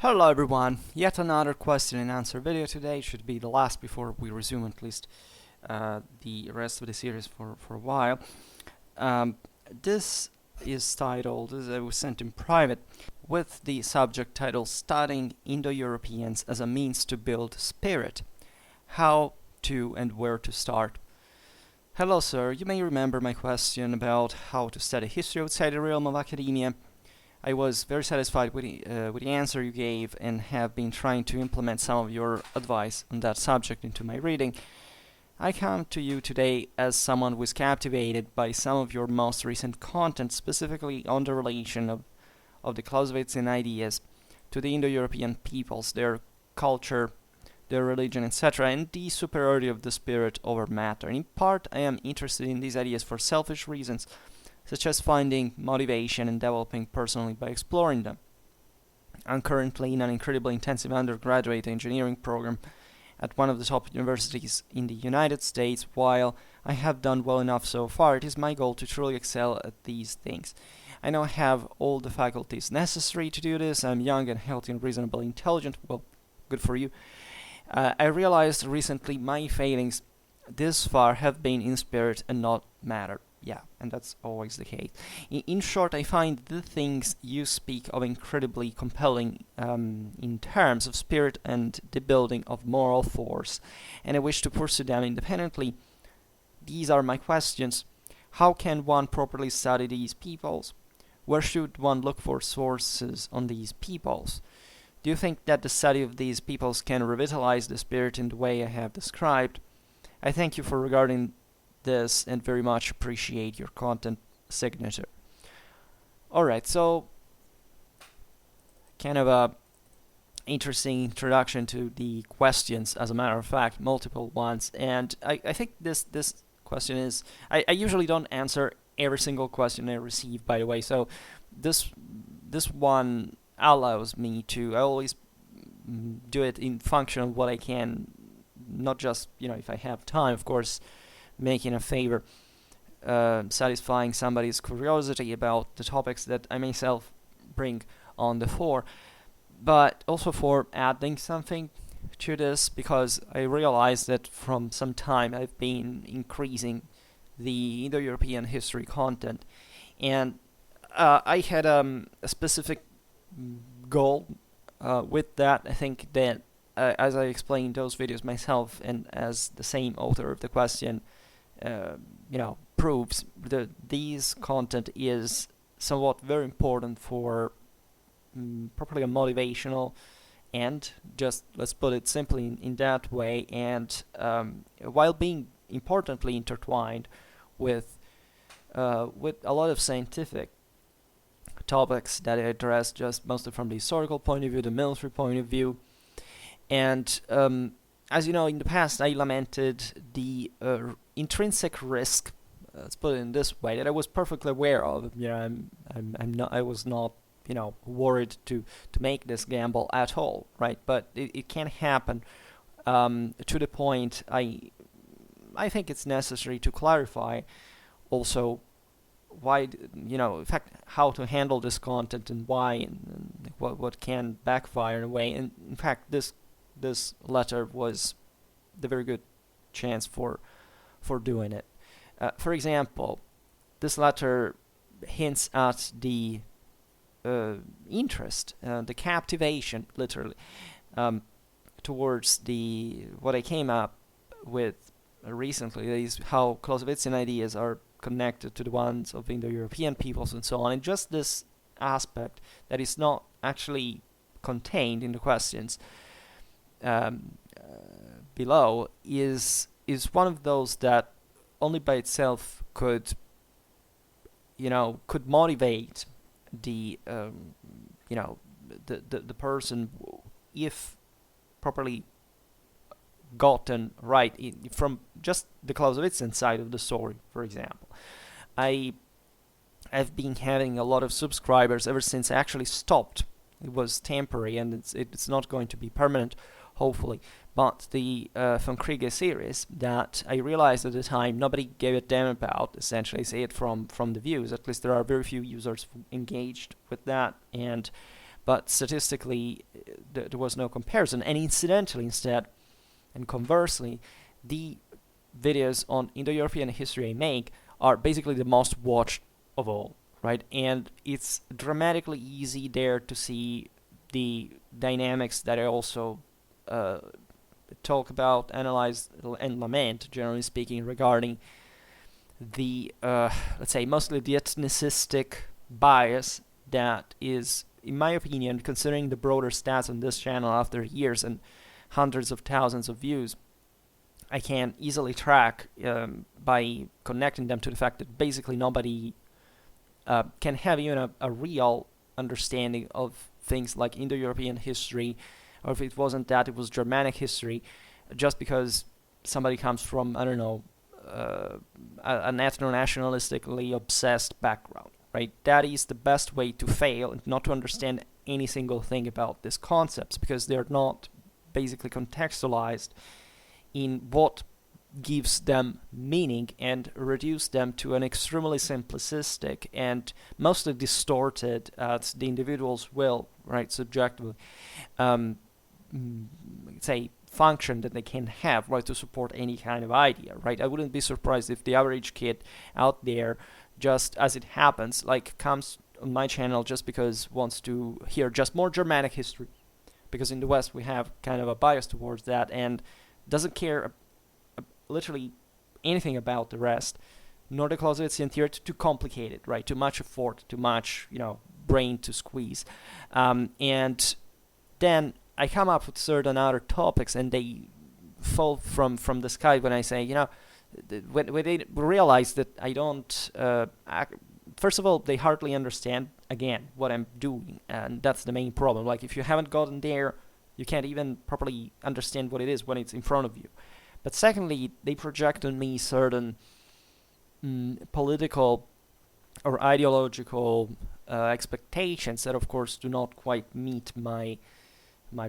Hello everyone, yet another question and answer video today. Should be the last before we resume at least the rest of the series for a while. This is titled, this was sent in private, with the subject title Studying Indo-Europeans as a Means to Build Spirit. How to and where to start. Hello sir, you may remember my question about how to study history outside the realm of academia. I was very satisfied with the answer you gave and have been trying to implement some of your advice on that subject into my reading. I come to you today as someone who is captivated by some of your most recent content, specifically on the relation of the Clausewitzian ideas to the Indo-European peoples, their culture, their religion, etc., and the superiority of the spirit over matter. In part, I am interested in these ideas for selfish reasons, such as finding motivation and developing personally by exploring them. I'm currently in an incredibly intensive undergraduate engineering program at one of the top universities in the United States. While I have done well enough so far, it is my goal to truly excel at these things. I now have all the faculties necessary to do this. I'm young and healthy and reasonably intelligent. Well, good for you. I realized recently my failings this far have been in spirit and not matter. Yeah, and that's always the case. In short, I find the things you speak of incredibly compelling in terms of spirit and the building of moral force, and I wish to pursue them independently. These are my questions. How can one properly study these peoples? Where should one look for sources on these peoples? Do you think that the study of these peoples can revitalize the spirit in the way I have described? I thank you for regarding this and very much appreciate your content signature. Alright, so kind of a interesting introduction to the questions, as a matter of fact, multiple ones, and I think this question is, I usually don't answer every single question I receive, by the way, so this one allows me to, I always do it in function of what I can, not just, if I have time, of course, making a favor, satisfying somebody's curiosity about the topics that I myself bring on the fore, but also for adding something to this, because I realize that from some time I've been increasing the Indo-European history content, and I had a specific goal with that. I think that as I explained those videos myself, and as the same author of the question proves, these content is somewhat very important for properly a motivational and, just let's put it simply in that way, and while being importantly intertwined with a lot of scientific topics that I address, just mostly from the historical point of view, the military point of view. And as you know, in the past I lamented the intrinsic risk, let's put it in this way, that I was perfectly aware of. I was not worried to make this gamble at all, right? But it can happen to the point I think it's necessary to clarify also why, in fact, how to handle this content and why, and what can backfire in a way. And in fact, this letter was the very good chance for doing it. For example, this letter hints at the interest, the captivation, literally, towards what I came up with recently, is how Clausewitzian ideas are connected to the ones of Indo-European peoples and so on, and just this aspect that is not actually contained in the questions below is one of those that only by itself could motivate the the person, if properly gotten right from just the Clausewitzian side of the story. For example, I've been having a lot of subscribers ever since I actually stopped. It was temporary, and it's not going to be permanent, hopefully. But the Von Kriege series that I realized at the time nobody gave a damn about, essentially, I say it from the views. At least there are very few users engaged with that, but statistically there was no comparison. And incidentally, instead, and conversely, the videos on Indo-European history I make are basically the most watched of all, right? And it's dramatically easy there to see the dynamics that I also talk about, analyze, and lament, generally speaking, regarding the, let's say, mostly the ethnicistic bias that is, in my opinion, considering the broader stats on this channel after years and hundreds of thousands of views, I can easily track by connecting them to the fact that basically nobody can have even a real understanding of things like Indo-European history, or if it wasn't that, it was Germanic history, just because somebody comes from, I don't know, an ethno-nationalistically obsessed background, right? That is the best way to fail and not to understand any single thing about these concepts, because they're not basically contextualized in what gives them meaning and reduce them to an extremely simplistic and mostly distorted at the individual's will, right, subjectively, say, function that they can have, right, to support any kind of idea, right? I wouldn't be surprised if the average kid out there, just as it happens, like, comes on my channel just because wants to hear just more Germanic history, because in the West we have kind of a bias towards that, and doesn't care literally anything about the rest, nor the Clausewitzian theory. Too complicated, right? Too much effort, too much, brain to squeeze. And then I come up with certain other topics, and they fall from the sky when I say, when they realize that I don't, first of all, they hardly understand, again, what I'm doing, and that's the main problem. Like, if you haven't gotten there, you can't even properly understand what it is when it's in front of you. But secondly, they project on me certain political or ideological expectations that, of course, do not quite meet my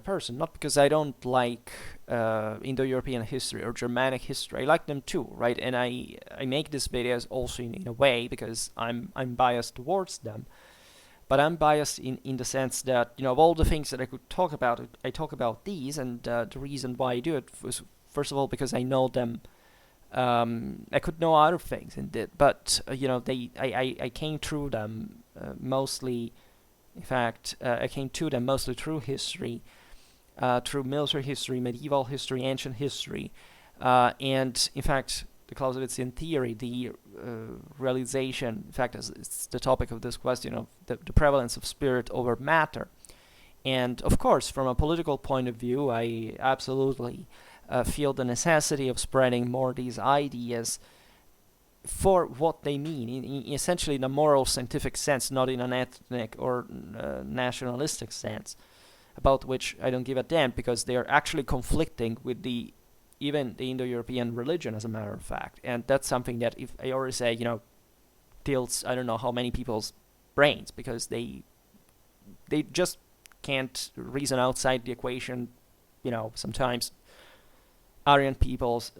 person. Not because I don't like Indo-European history or Germanic history. I like them too, right? And I make these videos also in a way because I'm biased towards them. But I'm biased in the sense that, of all the things that I could talk about, I talk about these, and the reason why I do it was, first of all, because I know them. I could know other things, but I came through them mostly. In fact, I came to them mostly through history, through military history, medieval history, ancient history, and in fact, the Clausewitzian theory, the realization, in fact, it's the topic of this question of the prevalence of spirit over matter. And of course, from a political point of view, I absolutely feel the necessity of spreading more these ideas for what they mean, essentially in a moral scientific sense, not in an ethnic or nationalistic sense, about which I don't give a damn, because they are actually conflicting with even the Indo-European religion, as a matter of fact. And that's something that, if I already say, tilts, I don't know how many people's brains, because they just can't reason outside the equation, sometimes Aryan peoples,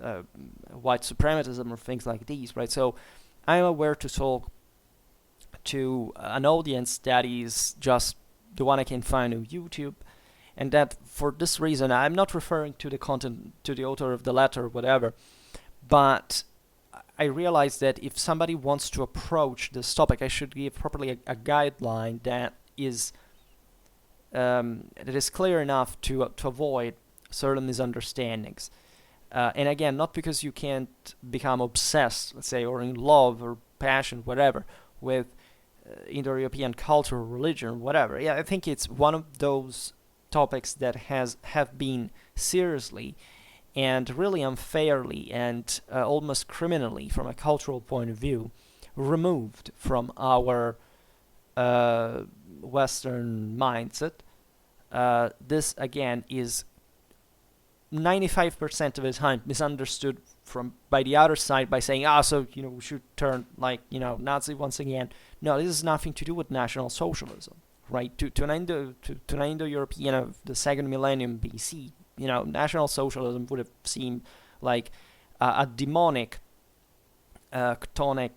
white supremacism, or things like these, right? So I'm aware to talk to an audience that is just the one I can find on YouTube, and that for this reason, I'm not referring to the content, to the author of the letter, or whatever, but I realize that if somebody wants to approach this topic, I should give properly a guideline that is clear enough to avoid certain misunderstandings. And again, not because you can't become obsessed, let's say, or in love or passion, whatever, with Indo-European culture, religion, whatever. Yeah, I think it's one of those topics that have been seriously and really unfairly and almost criminally, from a cultural point of view, removed from our Western mindset. This, again, is 95% of the time misunderstood by the other side by saying, so we should turn like Nazi once again. No, this has nothing to do with National Socialism, right? To an Indo-European of the second millennium BC, National Socialism would have seemed like a demonic, chthonic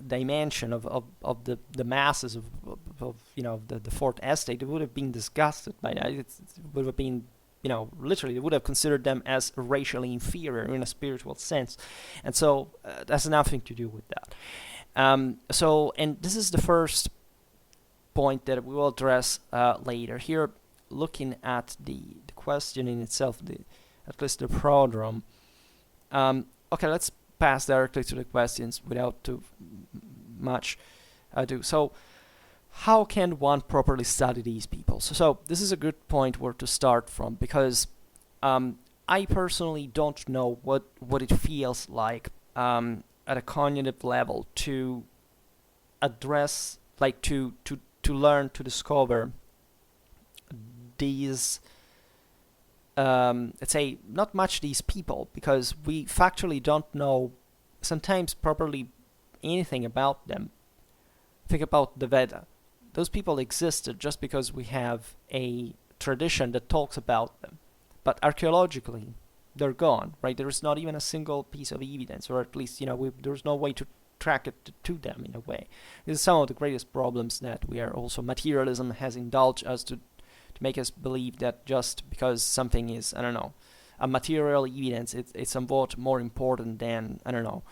dimension of the masses of the fourth estate, they would have been disgusted by that. It would have been, literally, they would have considered them as racially inferior in a spiritual sense, and so that's nothing to do with that. And this is the first point that we will address later. Here, looking at the question in itself, at least the prodrome. Okay, let's pass directly to the questions without too much ado. So, how can one properly study these people? So this is a good point where to start from, because I personally don't know what it feels like at a cognitive level to address, like to learn to discover these, let's say, not much these people, because we factually don't know sometimes properly anything about them. Think about the Veda. Those people existed just because we have a tradition that talks about them. But archaeologically, they're gone, right? There is not even a single piece of evidence, or at least, there's no way to track it to them in a way. This is some of the greatest problems that we are also, materialism has indulged us to make us believe that just because something is, I don't know, a material evidence, it's somewhat more important than, I don't know,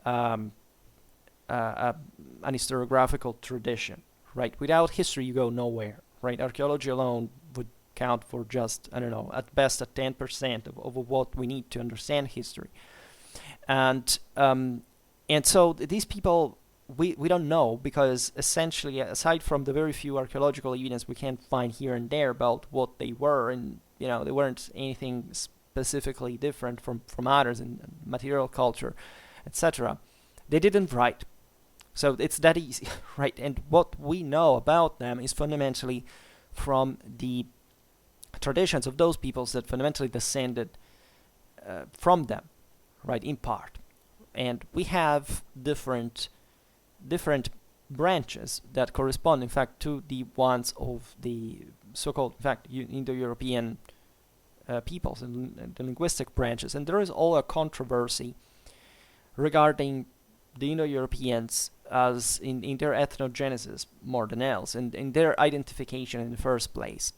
an historiographical tradition, right? Without history, you go nowhere, right? Archaeology alone would count for just, I don't know, at best, 10% of what we need to understand history. And so these people, we don't know, because essentially, aside from the very few archaeological evidence we can find here and there about what they were, and they weren't anything specifically different from others in material culture, etc. They didn't write, so it's that easy, right? And what we know about them is fundamentally from the traditions of those peoples that fundamentally descended from them, right, in part. And we have different branches that correspond, in fact, to the ones of the so-called, in fact, Indo-European peoples and the linguistic branches. And there is all a controversy regarding the Indo-Europeans as in their ethnogenesis more than else, and in their identification in the first place,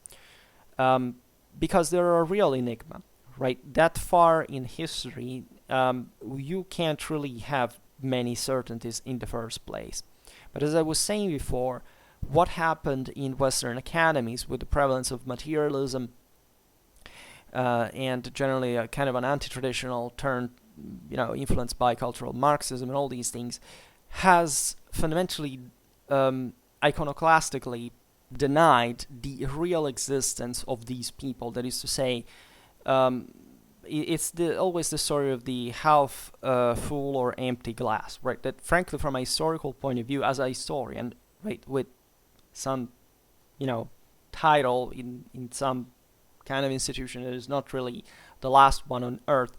because they're a real enigma, right? That far in history, you can't really have many certainties in the first place. But as I was saying before, what happened in Western academies with the prevalence of materialism and generally a kind of an anti-traditional turn, influenced by cultural Marxism and all these things, has fundamentally, iconoclastically denied the real existence of these people. That is to say, it's always the story of the half full or empty glass, right? That frankly, from a historical point of view, as a historian, right, with some, title in some kind of institution that is not really the last one on earth,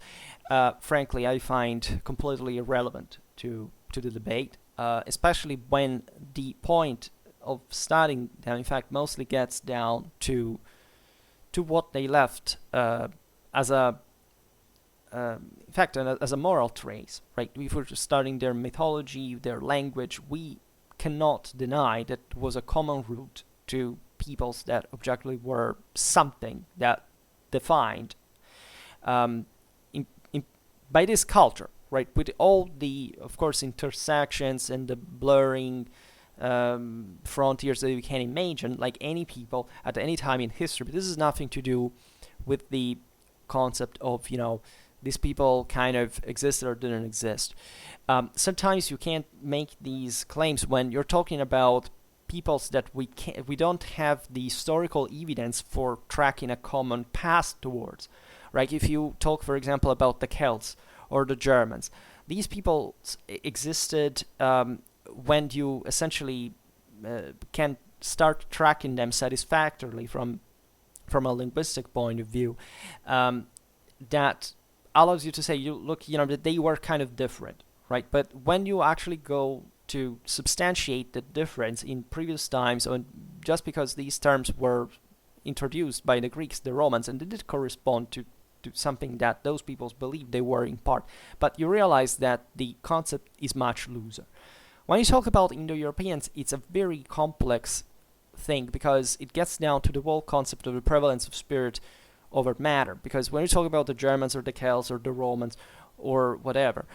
frankly, I find completely irrelevant to the debate, especially when the point of studying them, in fact, mostly gets down to what they left as a in fact, as a moral trace, right? If we're studying their mythology, their language, we cannot deny that was a common root to peoples that objectively were something that defined by this culture, right? With all the, of course, intersections and the blurring frontiers that you can imagine, like any people at any time in history. But this has nothing to do with the concept of, these people kind of existed or didn't exist. Sometimes you can't make these claims when you're talking about peoples that we don't have the historical evidence for tracking a common past towards. Right? If you talk, for example, about the Celts or the Germans, these people existed when you essentially can start tracking them satisfactorily from a linguistic point of view. That allows you to say, that they were kind of different, right? But when you actually go to substantiate the difference in previous times, or just because these terms were introduced by the Greeks, the Romans, and they did correspond to something that those peoples believed they were in part, but you realize that the concept is much looser. When you talk about Indo-Europeans, it's a very complex thing because it gets down to the whole concept of the prevalence of spirit over matter. Because when you talk about the Germans or the Celts or the Romans or whatever,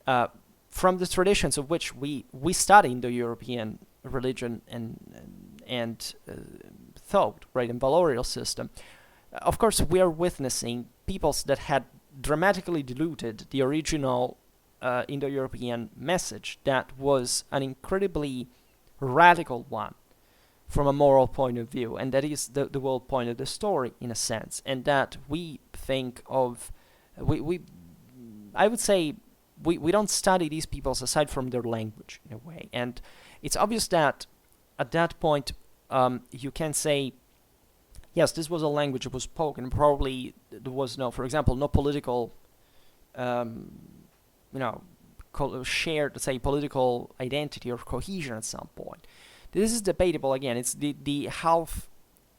from the traditions of which we study Indo-European religion and thought, right, and valorial system, of course we are witnessing peoples that had dramatically diluted the original Indo-European message that was an incredibly radical one from a moral point of view, and that is the whole point of the story in a sense, and that we think of, I would say, we don't study these peoples aside from their language in a way, and it's obvious that at that point you can say, yes, this was a language that was spoken, probably there was no, for example, no political shared, let's say, political identity or cohesion at some point. This is debatable again. It's the half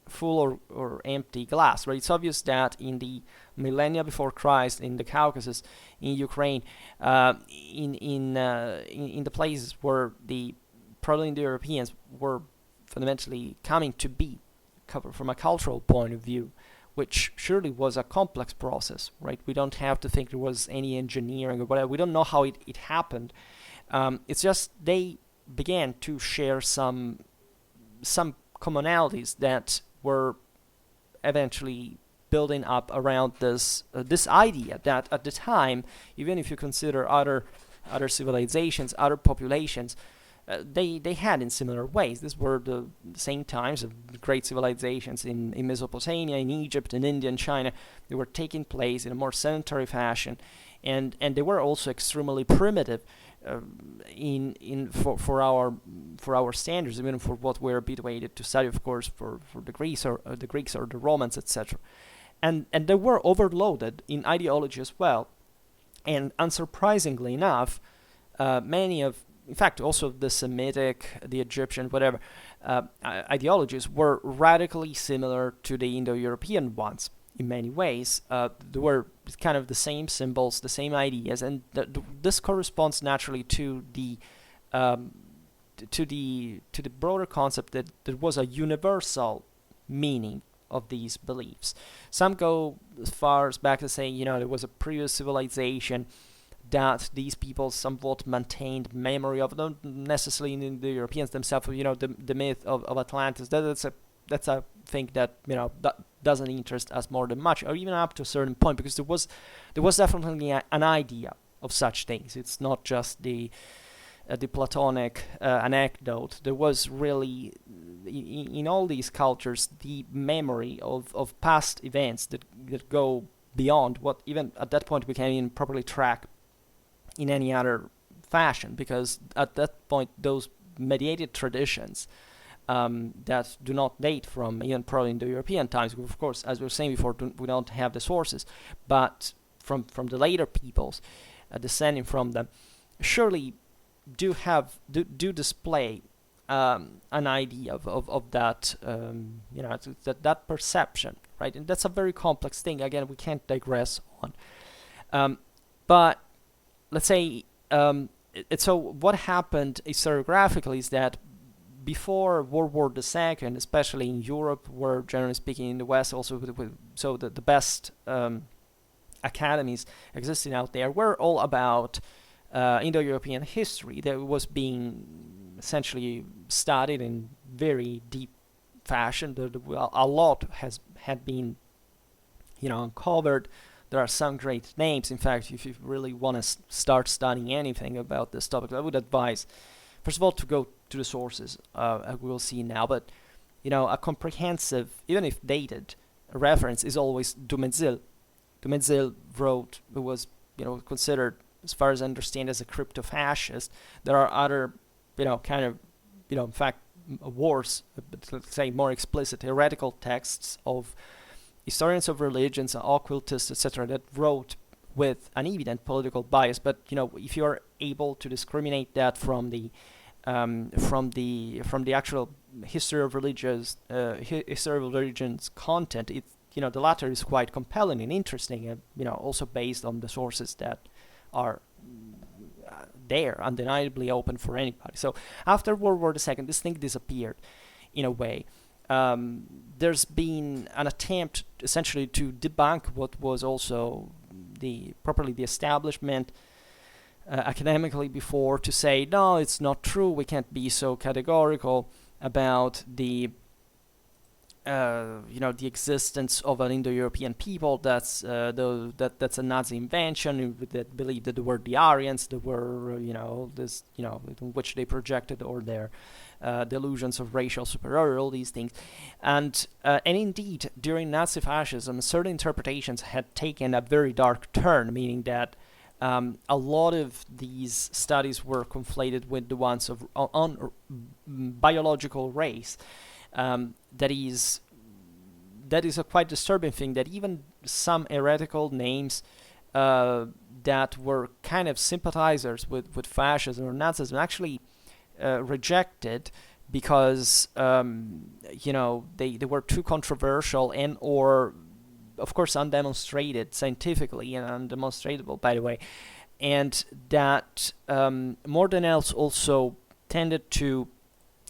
full or empty glass, right? It's obvious that in the millennia before Christ, in the Caucasus, in Ukraine, in the places where the Proto-Indo-Europeans were fundamentally coming to be, from a cultural point of view, which surely was a complex process, right? We don't have to think there was any engineering or whatever. We don't know how it happened. It's just they began to share some commonalities that were eventually building up around this idea that at the time, even if you consider other civilizations, other populations, they had in similar ways. These were the same times of great civilizations in Mesopotamia, in Egypt, in India, and China. They were taking place in a more sedentary fashion, and they were also extremely primitive for our standards, even for what we're habituated to study, of course, for the Greeks or the Romans, etc. And they were overloaded in ideology as well. And unsurprisingly enough, many of, in fact, also the Semitic, the Egyptian, whatever, ideologies were radically similar to the Indo-European ones in many ways. They were kind of the same symbols, the same ideas, and this corresponds naturally to the broader concept that there was a universal meaning of these beliefs. Some go as far as back to saying, there was a previous civilization that these people somewhat maintained memory of, not necessarily in the Europeans themselves. The myth of Atlantis. That's a thing that that doesn't interest us more than much, or even up to a certain point, because there was definitely an idea of such things. It's not just the Platonic anecdote. There was really in all these cultures the memory of past events that go beyond what even at that point we can even properly track in any other fashion, because at that point those mediated traditions that do not date from even Proto-Indo-European times, of course, as we were saying before, we don't have the sources, but from the later peoples descending from them, surely do display an idea of that, that perception, right? And that's a very complex thing. Again, we can't digress on. But let's say, so what happened historiographically is that before World War II, especially in Europe, where generally speaking in the West also, the best academies existing out there were all about Indo-European history that was being essentially studied in very deep fashion. A lot had been uncovered. There are some great names. In fact, if you really want to start studying anything about this topic, I would advise, first of all, to go to the sources. We'll see now, but a comprehensive, even if dated, reference is always Dumezil. Dumezil wrote, who was considered, as far as I understand, as a crypto-fascist. There are other, in fact, worse, let's say more explicit, heretical texts of historians of religions, occultists, etc., that wrote with an evident political bias. But if you are able to discriminate that from the actual history of religions content, the latter is quite compelling and interesting, and also based on the sources that are there, undeniably open for anybody. So after World War II, this thing disappeared in a way. There's been an attempt essentially to debunk what was also properly the establishment academically before, to say, no, it's not true, we can't be so categorical about the the existence of an Indo-European people. That's a Nazi invention that believed that there were the Aryans, that were in which they projected all their delusions of racial superiority, all these things, and indeed during Nazi fascism, certain interpretations had taken a very dark turn, meaning that a lot of these studies were conflated with the ones of on biological race. That is a quite disturbing thing, that even some heretical names that were kind of sympathizers with fascism or Nazism actually rejected, because they were too controversial and or of course undemonstrated scientifically, and undemonstratable, by the way, and that more than else also tended to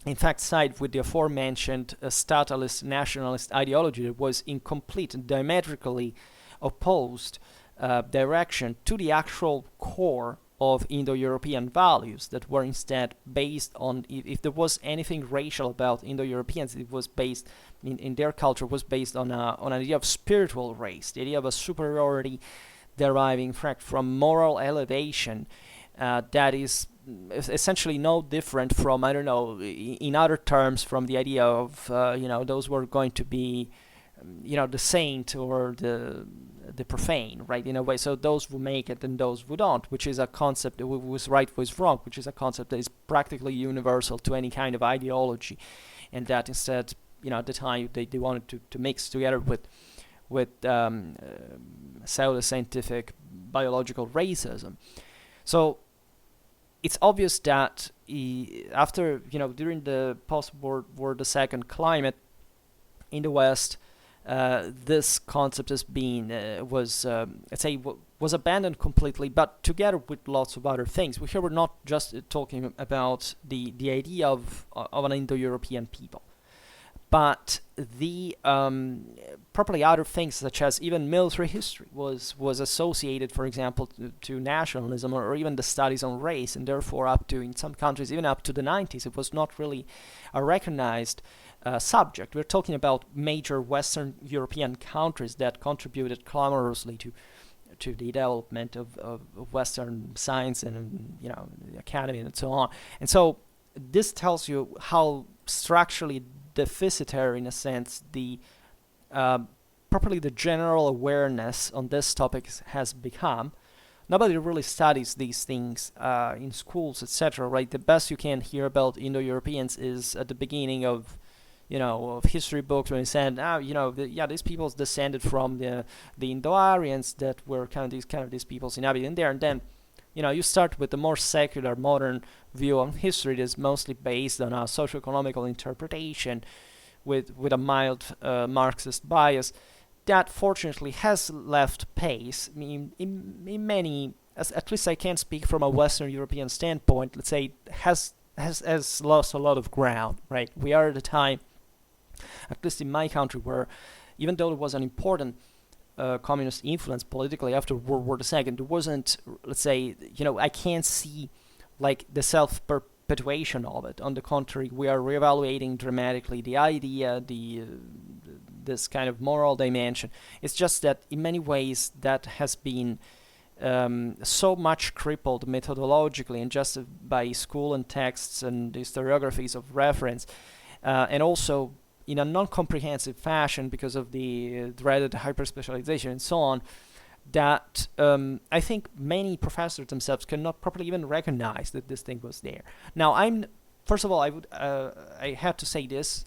in fact side with the aforementioned statalist nationalist ideology that was in complete and diametrically opposed direction to the actual core of Indo-European values, that were instead based on, if there was anything racial about Indo-Europeans, it was based in their culture, was based on an idea of spiritual race, the idea of a superiority deriving in fact from moral elevation that is essentially no different from, I don't know, in other terms, from the idea of those were going to be the saint or the profane, right, in a way. So those who make it and those who don't, which is a concept, who was right, who is wrong, which is a concept that is practically universal to any kind of ideology, and that instead, at the time they wanted to mix together with pseudo-scientific biological racism. So it's obvious that after, during the post-World War II climate in the West, this concept has been was abandoned completely, but together with lots of other things. Here we're not just talking about the idea of an Indo-European people, but the properly other things, such as even military history was associated, for example, to nationalism, or even the studies on race, and therefore up to, in some countries, even up to the 90s, it was not really a recognized subject. We're talking about major Western European countries that contributed clamorously to the development of Western science and the academy and so on. And so this tells you how structurally deficitary, in a sense, the properly the general awareness on this topic has become. Nobody really studies these things in schools, etc. Right? The best you can hear about Indo-Europeans is at the beginning of of history books, when he said, these peoples descended from the Indo-Aryans that were these peoples inhabiting there, and then you start with the more secular modern view on history that is mostly based on a socio-economical interpretation with a mild Marxist bias that fortunately has left pace. I mean, in many, at least I can speak from a Western European standpoint, let's say, has lost a lot of ground, right? We are at a time, at least in my country, where even though there was an important communist influence politically after World War II, there wasn't, let's say, I can't see like the self-perpetuation of it. On the contrary, we are reevaluating dramatically the idea, this kind of moral dimension. It's just that in many ways that has been so much crippled methodologically and just by school and texts and historiographies of reference, and also in a non-comprehensive fashion because of the dreaded hyper-specialization and so on, that I think many professors themselves cannot properly even recognize that this thing was there. Now, first of all, I have to say this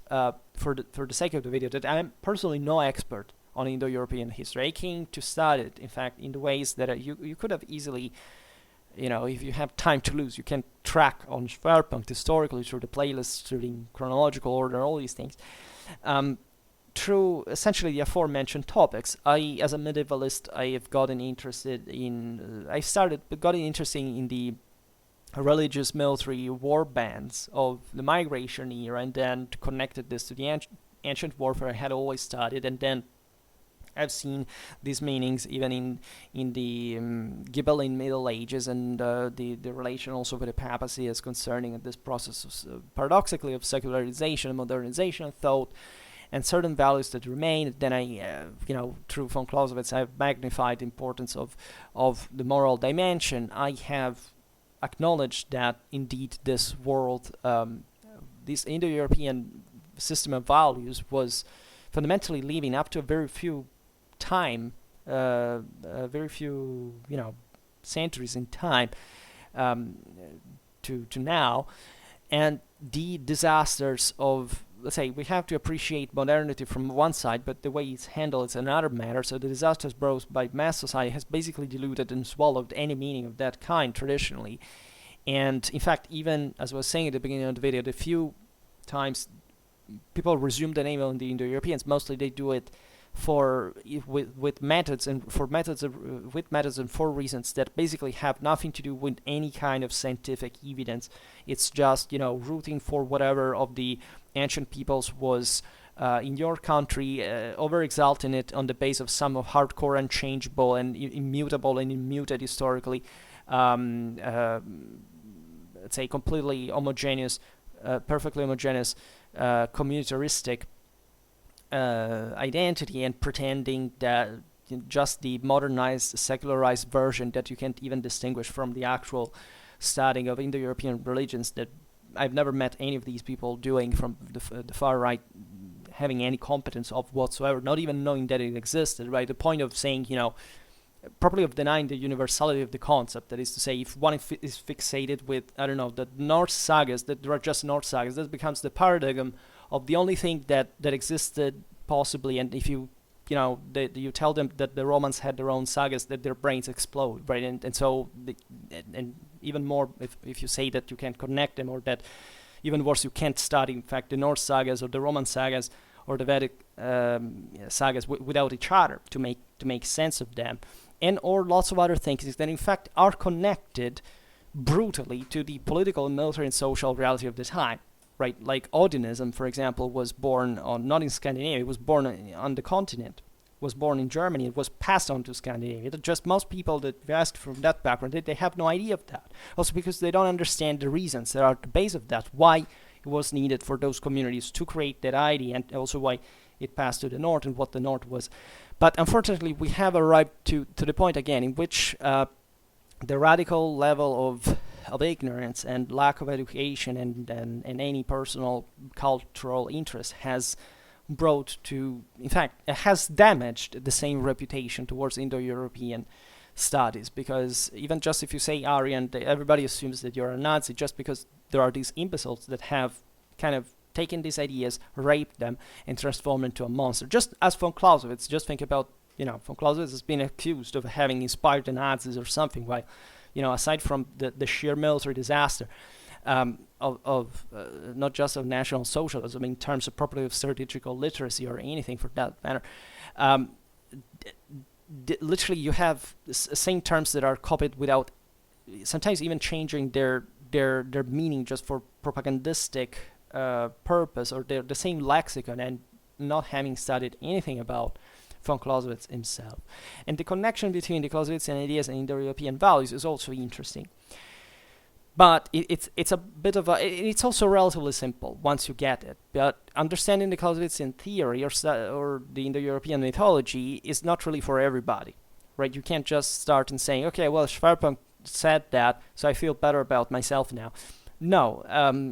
for the sake of the video, that I'm personally no expert on Indo-European history. I came to study it, in fact, in the ways that you could have easily, if you have time to lose, you can track on Schwerpunkt historically through the playlists, through the chronological order, all these things, through essentially the aforementioned topics. As a medievalist, I have gotten interested in, got interested in the religious military war bands of the migration era, and then connected this to the ancient warfare I had always studied, and then I've seen these meanings even in the Ghibelline Middle Ages, and the relation also with the papacy is concerning this process of, paradoxically, of secularization and modernization of thought, and certain values that remain. Then through von Clausewitz, I've magnified the importance of the moral dimension. I have acknowledged that indeed this world, this Indo-European system of values was fundamentally living up to a very few very few centuries in time, to now, and the disasters of, let's say, we have to appreciate modernity from one side, but the way it's handled is another matter. So the disasters brought by mass society has basically diluted and swallowed any meaning of that kind traditionally. And in fact, even as I was saying at the beginning of the video, the few times people resume the name of the Indo-Europeans, mostly they do it with methods and for reasons that basically have nothing to do with any kind of scientific evidence. It's just rooting for whatever of the ancient peoples was in your country, over exalting it on the base of some of hardcore, unchangeable, and immutable and immuted historically, let's say completely homogeneous, perfectly homogeneous, communitaristic identity, and pretending that just the modernized, secularized version that you can't even distinguish from the actual studying of Indo-European religions that I've never met any of these people doing from the far right, having any competence of whatsoever, not even knowing that it existed, right? The point of saying, properly of denying the universality of the concept, that is to say, if one is fixated with, I don't know, the Norse sagas, that there are just Norse sagas, that becomes the paradigm of the only thing that existed possibly. And if you you tell them that the Romans had their own sagas, that their brains explode, right? And so and even more if you say that you can't connect them, or that even worse, you can't study in fact the Norse sagas or the Roman sagas or the Vedic sagas without each other to make sense of them, and or lots of other things that in fact are connected brutally to the political and military and social reality of the time. Right, like Odinism, for example, was born not in Scandinavia. It was born on the continent. Was born in Germany. It was passed on to Scandinavia. Just most people that we asked from that background, they have no idea of that. Also because they don't understand the reasons that are at the base of that, why it was needed for those communities to create that idea, and also why it passed to the north and what the north was. But unfortunately, we have arrived to the point again in which the radical level of ignorance and lack of education and any personal cultural interest has brought to, in fact, it has damaged the same reputation towards Indo-European studies, because even just if you say Aryan, everybody assumes that you're a Nazi just because there are these imbeciles that have kind of taken these ideas, raped them, and transformed into a monster. Just as von Clausewitz, just think about, von Clausewitz has been accused of having inspired the Nazis or something, while aside from the sheer military disaster of not just of National Socialism in terms of properly of strategical literacy or anything for that matter, literally you have same terms that are copied without sometimes even changing their meaning just for propagandistic purpose, or the same lexicon, and not having studied anything about von Clausewitz himself. And the connection between the Clausewitzian ideas and Indo-European values is also interesting. But it's a bit of it's also relatively simple once you get it. But understanding the Clausewitzian theory or the Indo-European mythology is not really for everybody, right? You can't just start and saying, okay, well, Schwerpunkt said that, so I feel better about myself now. No,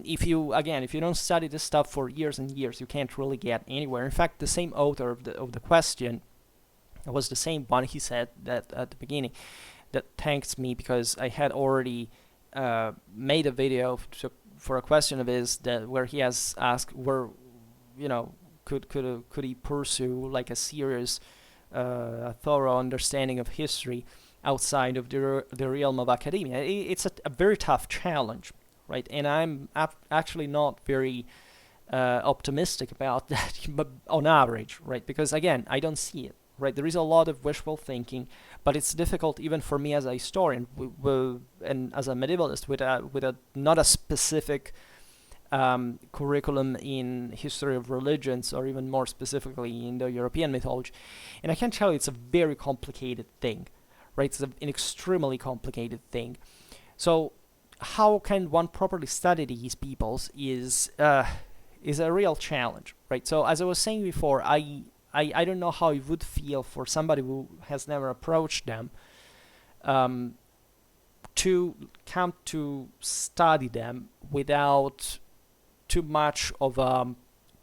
if you don't study this stuff for years and years, you can't really get anywhere. In fact, the same author of the question was the same one. He said that at the beginning, that thanks me because I had already made a video for a question of his where he has asked could he pursue like a serious, thorough understanding of history outside of the realm of academia. It's a very tough challenge. Right, and I'm actually not very optimistic about that, but on average, right? Because again, I don't see it. right? There is a lot of wishful thinking, but it's difficult even for me as a historian and as a medievalist with a not a specific curriculum in history of religions, or even more specifically Indo-European mythology. And I can tell you it's a very complicated thing, right? It's an extremely complicated thing. So how can one properly study these peoples is a real challenge, right? So as I was saying before, I don't know how it would feel for somebody who has never approached them to come to study them without too much of a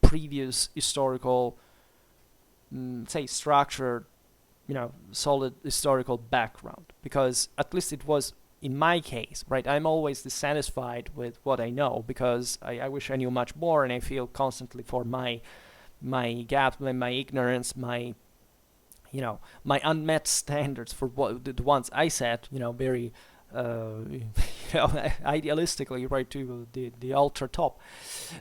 previous historical, say, structured, solid historical background. Because at least it was in my case, right? I'm always dissatisfied with what I know because I wish I knew much more, and I feel constantly for my gaps, my ignorance, my unmet standards for what the ones I set, very idealistically, right, to the ultra top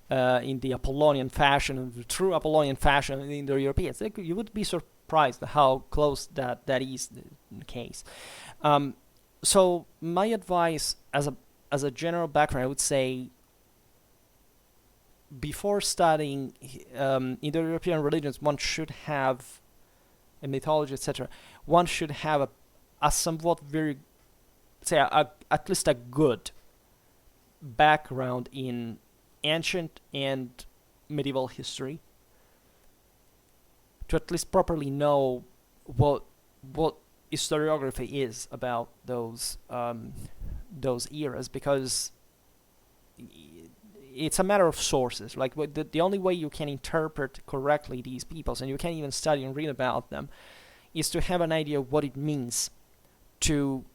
in the Apollonian fashion, the true Apollonian fashion in the Indo-Europeans. You would be surprised how close that is the case. So my advice as a general background, I would say, before studying Indo-European religions, one should have a mythology, etc. One should have a somewhat very, say, at least a good background in ancient and medieval history, to at least properly know what historiography is about those eras, because it's a matter of sources. Like the only way you can interpret correctly these peoples, and you can even study and read about them, is to have an idea of what it means to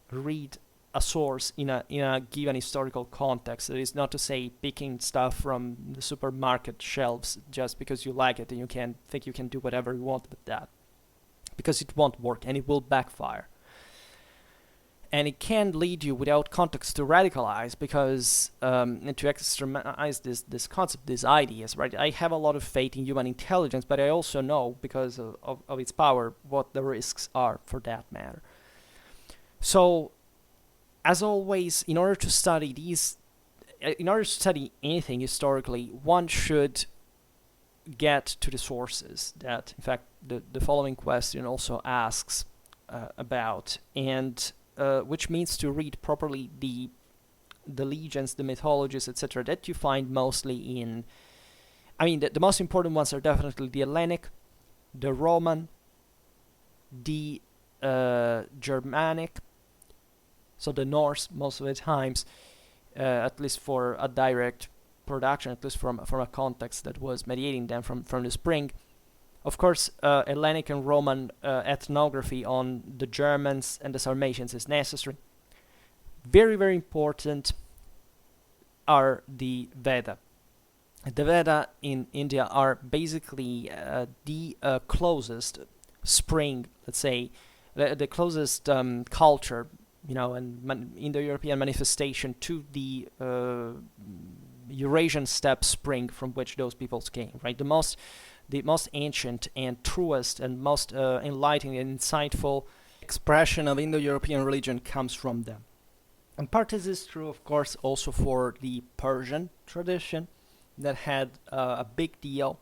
read a source in a given historical context. That is not to say picking stuff from the supermarket shelves just because you like it and you can think you can do whatever you want with that, because it won't work and it will backfire. And it can lead you without context to radicalize, because and to extremize this concept, these ideas, right? I have a lot of faith in human intelligence, but I also know, because of its power, what the risks are for that matter. So, as always, in order to study anything historically, one should get to the sources that, in fact, the following question also asks about, and which means to read properly the legends, the mythologies, etc., that you find mostly in, the most important ones are definitely the Hellenic, the Roman, the Germanic, so the Norse most of the times, at least for a direct production, at least from a context that was mediating them from the spring. Of course, Hellenic and Roman ethnography on the Germans and the Sarmatians is necessary. Very, very important are the Veda. The Veda in India are basically the closest spring, let's say, the closest culture, and Indo-European manifestation to the Eurasian steppe spring from which those peoples came, right? The most ancient and truest and most enlightening and insightful expression of Indo-European religion comes from them. And part of this is true, of course, also for the Persian tradition that had a big deal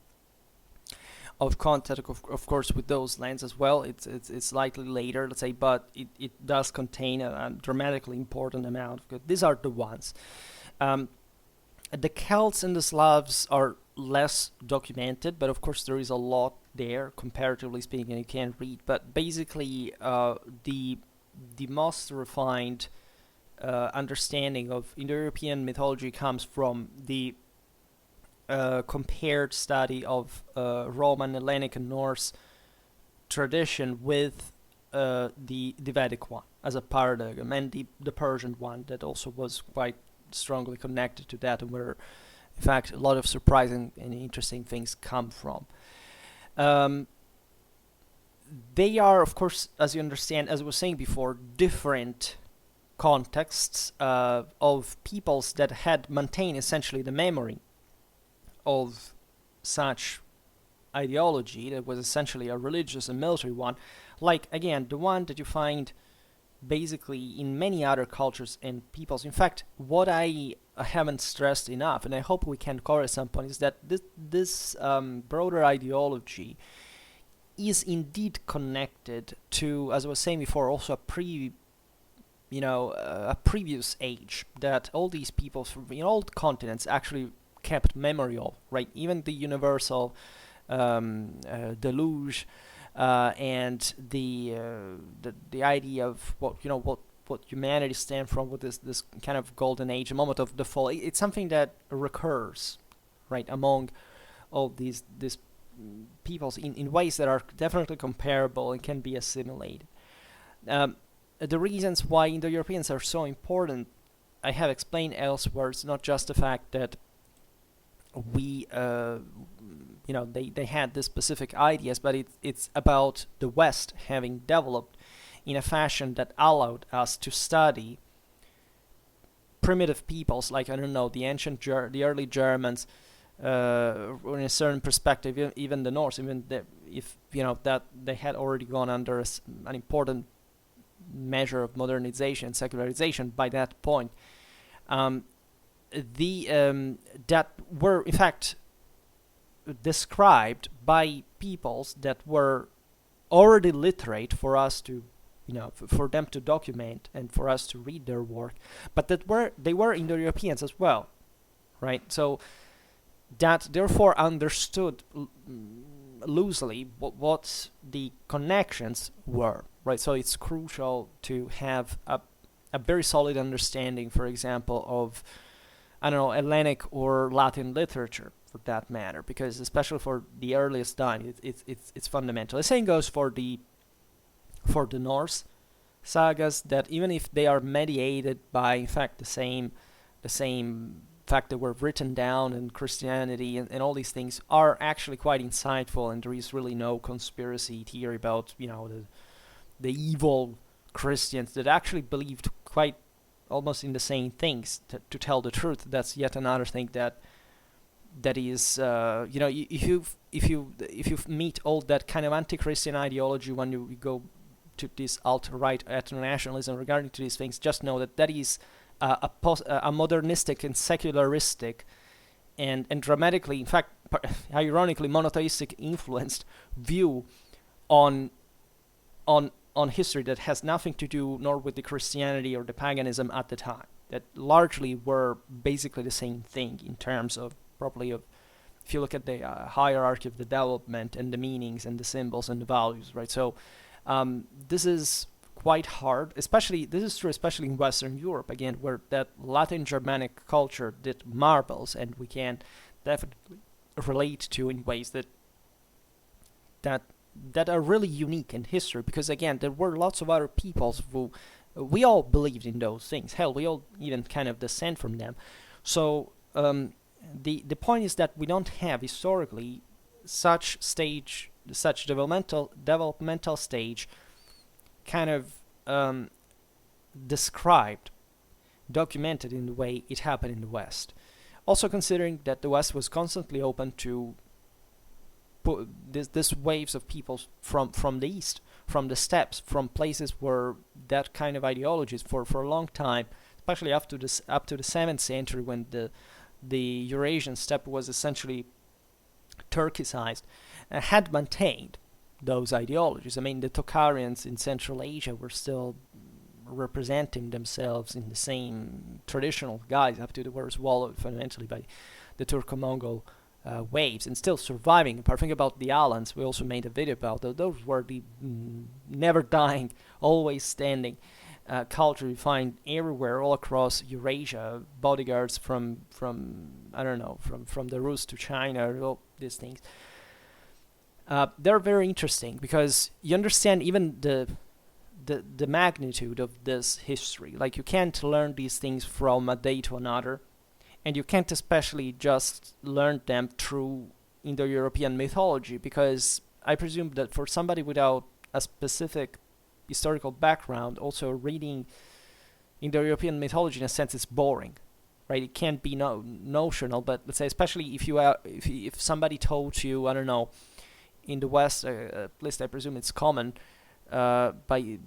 of contact, of course, with those lands as well. It's slightly later, let's say, but it does contain a dramatically important amount. These are the ones. The Celts and the Slavs are less documented, but of course there is a lot there, comparatively speaking, you can read. But basically, the most refined understanding of Indo-European mythology comes from the compared study of Roman, Hellenic, and Norse tradition with the Vedic one as a paradigm, and the Persian one that also was quite strongly connected to that, and where, in fact, a lot of surprising and interesting things come from. They are, of course, as you understand, as I was saying before, different contexts of peoples that had maintained essentially the memory of such ideology that was essentially a religious and military one, like again the one that you find basically in many other cultures and peoples. In fact, what I haven't stressed enough, and I hope we can cover at some point, is that this broader ideology is indeed connected to, as I was saying before, also a previous age that all these peoples from all continents actually kept memory of, right? Even the universal deluge and the idea of what humanity stands from, with this kind of golden age, a moment of the fall. It's something that recurs, right, among all these peoples in ways that are definitely comparable and can be assimilated. The reasons why Indo-Europeans are so important, I have explained elsewhere. It's not just the fact that we, they had these specific ideas, but it's about the West having developed in a fashion that allowed us to study primitive peoples, like, I don't know, the early Germans, in a certain perspective, even the Norse, even if that they had already gone under an important measure of modernization and secularization by that point, that were in fact described by peoples that were already literate for us to, for them to document and for us to read their work, but they were Indo-Europeans as well, right? So that therefore understood loosely what the connections were, right? So it's crucial to have a very solid understanding, for example, of, I don't know, Hellenic or Latin literature, for that matter, because especially for the earliest time, it's fundamental. The same goes for the Norse sagas, that even if they are mediated by, in fact, the same fact that were written down in Christianity and all these things, are actually quite insightful, and there is really no conspiracy theory about the evil Christians that actually believed quite almost in the same things. To tell the truth, that's yet another thing that is if you meet all that kind of anti-Christian ideology when you go to this alt-right ethno-nationalism regarding to these things, just know that is a modernistic and secularistic and dramatically, in fact, ironically, monotheistic influenced view on history that has nothing to do nor with the Christianity or the paganism at the time, that largely were basically the same thing in terms of probably of, if you look at the hierarchy of the development and the meanings and the symbols and the values, right? So this is quite hard, especially in Western Europe, again, where that Latin Germanic culture did marvels, and we can definitely relate to in ways that are really unique in history, because again, there were lots of other peoples who we all believed in those things. Hell, we all even kind of descend from them. So the point is that we don't have historically such developmental stage kind of described, documented in the way it happened in the West. Also considering that the West was constantly open to this waves of people from the East, from the steppes, from places where that kind of ideologies for a long time, especially up to the 7th century, when the Eurasian steppe was essentially Turkicized, had maintained those ideologies. I mean, the Tokharians in Central Asia were still representing themselves in the same traditional guise up to the were swallowed fundamentally by the Turco-Mongol waves, and still surviving. If I think about the Alans, we also made a video about those were the never dying, always standing culture you find everywhere, all across Eurasia. Bodyguards from I don't know, from the Rus to China, all these things. They're very interesting because you understand even the magnitude of this history. Like, you can't learn these things from a day to another, and you can't especially just learn them through Indo-European mythology, because I presume that for somebody without a specific historical background, also reading Indo-European mythology in a sense is boring, right? It can't be notional, but let's say especially if somebody told you, I don't know, in the West, at least I presume it's common, by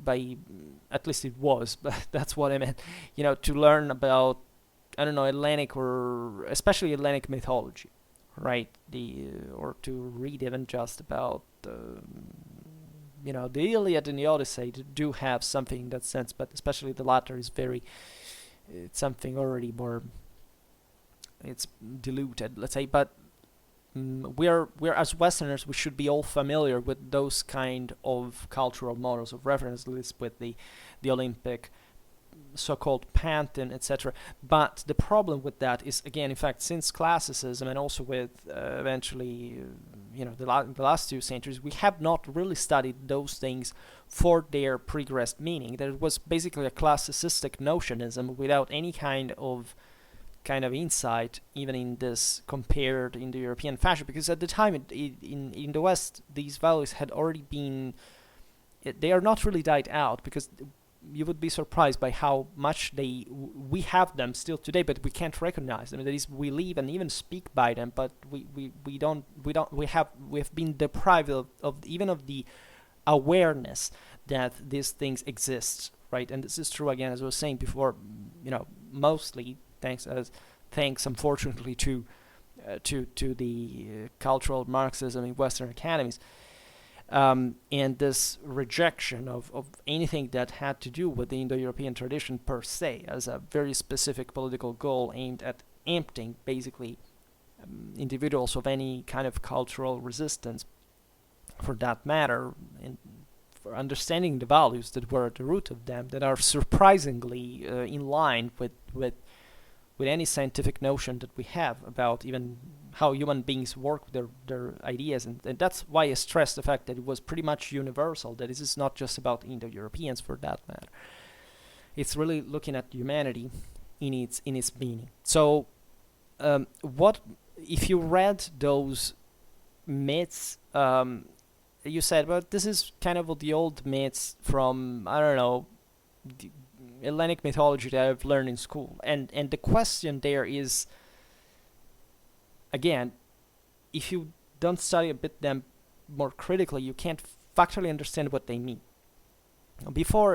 at least it was, but that's what I meant, to learn about, I don't know, Hellenic or especially Hellenic mythology, right? Or to read even just about the Iliad and the Odyssey do have something in that sense, but especially the latter is it's something already more, it's diluted, let's say. But we're as Westerners, we should be all familiar with those kind of cultural models of reference, at least with the Olympic so-called pantheon, etc. But the problem with that is, again, in fact, since classicism and also with eventually, the last 2 centuries, we have not really studied those things for their pregressed meaning. There was basically a classicistic notionism without any kind of insight, even in this compared Indo-European fashion, because at the time in the West, these values had already been, they are not really died out, because you would be surprised by how much we have them still today, but we can't recognize them. That is, we live and even speak by them, but we have been deprived of even of the awareness that these things exist, right? And this is true, again, as I was saying before, mostly thanks unfortunately to the cultural Marxism in Western academies. And this rejection of anything that had to do with the Indo-European tradition per se as a very specific political goal aimed at emptying, basically, individuals of any kind of cultural resistance, for that matter, and for understanding the values that were at the root of them, that are surprisingly in line with any scientific notion that we have about even how human beings work with their ideas. And that's why I stress the fact that it was pretty much universal, that this is not just about Indo-Europeans for that matter. It's really looking at humanity in its meaning. So what if you read those myths, you said, well, this is kind of the old myths from, I don't know, Hellenic mythology that I've learned in school. And the question there is, again, if you don't study a bit them more critically, you can't factually understand what they mean.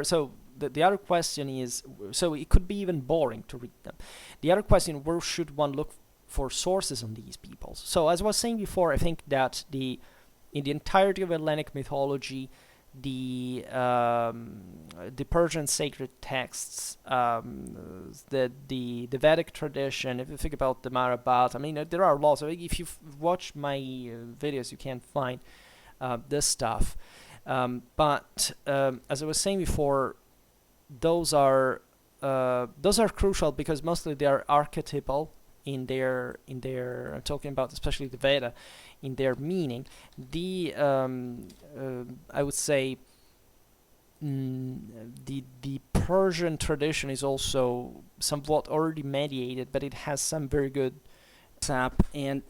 So the other question is, so it could be even boring to read them. The other question, where should one look for sources on these peoples? So as I was saying before, I think that in the entirety of Hellenic mythology, the Persian sacred texts, the Vedic tradition. If you think about the Mahabharata, I mean, there are lots. If you watch my videos, you can find this stuff. But as I was saying before, those are crucial because mostly they are archetypal in their. I'm talking about especially the Veda. In their meaning, I would say the Persian tradition is also somewhat already mediated, but it has some very good sap and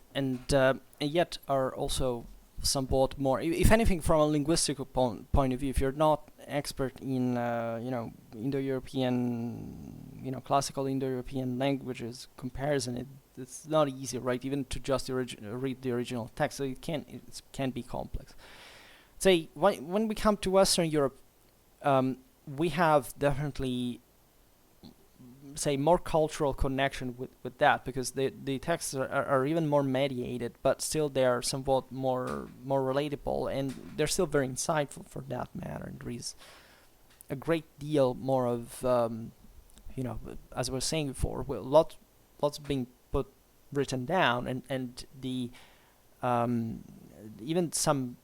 yet are also somewhat more, if anything, from a linguistic point of view. If you're not expert in Indo-European, classical Indo-European languages comparison, it's not easy, right? Even to just read the original text, so it can be complex. Say when we come to Western Europe, we have definitely, say, more cultural connection with that, because the texts are even more mediated, but still they are somewhat more relatable, and they're still very insightful for that matter. And there is a great deal more of, as I was saying before, lots being written down, and the even some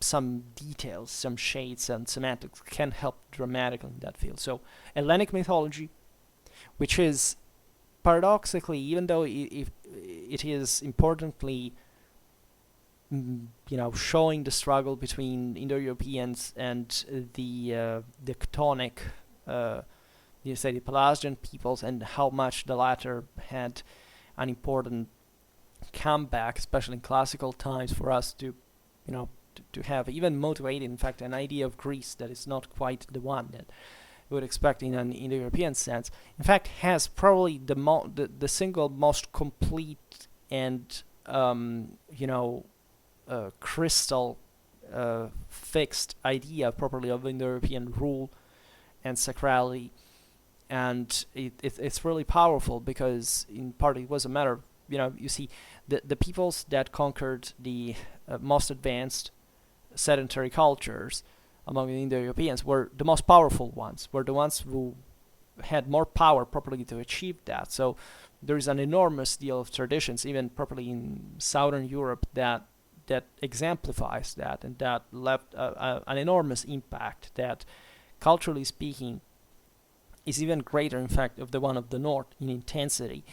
details, some shades and semantics can help dramatically in that field. So Hellenic mythology, which is paradoxically, even though it is importantly showing the struggle between Indo-Europeans and the Chthonic, the Pelasgian peoples, and how much the latter had an important comeback, especially in classical times, for us to have even motivated, in fact, an idea of Greece that is not quite the one that we would expect in an Indo-European sense. In fact, has probably the single most complete and crystal fixed idea properly of Indo-European rule and sacrality, and it's really powerful because in part it was a matter of, you see, the peoples that conquered the most advanced sedentary cultures among the Indo-Europeans were the most powerful ones, were the ones who had more power properly to achieve that. So there is an enormous deal of traditions, even properly in Southern Europe, that exemplifies that, and that left an enormous impact that, culturally speaking, is even greater, in fact, of the one of the North in intensity.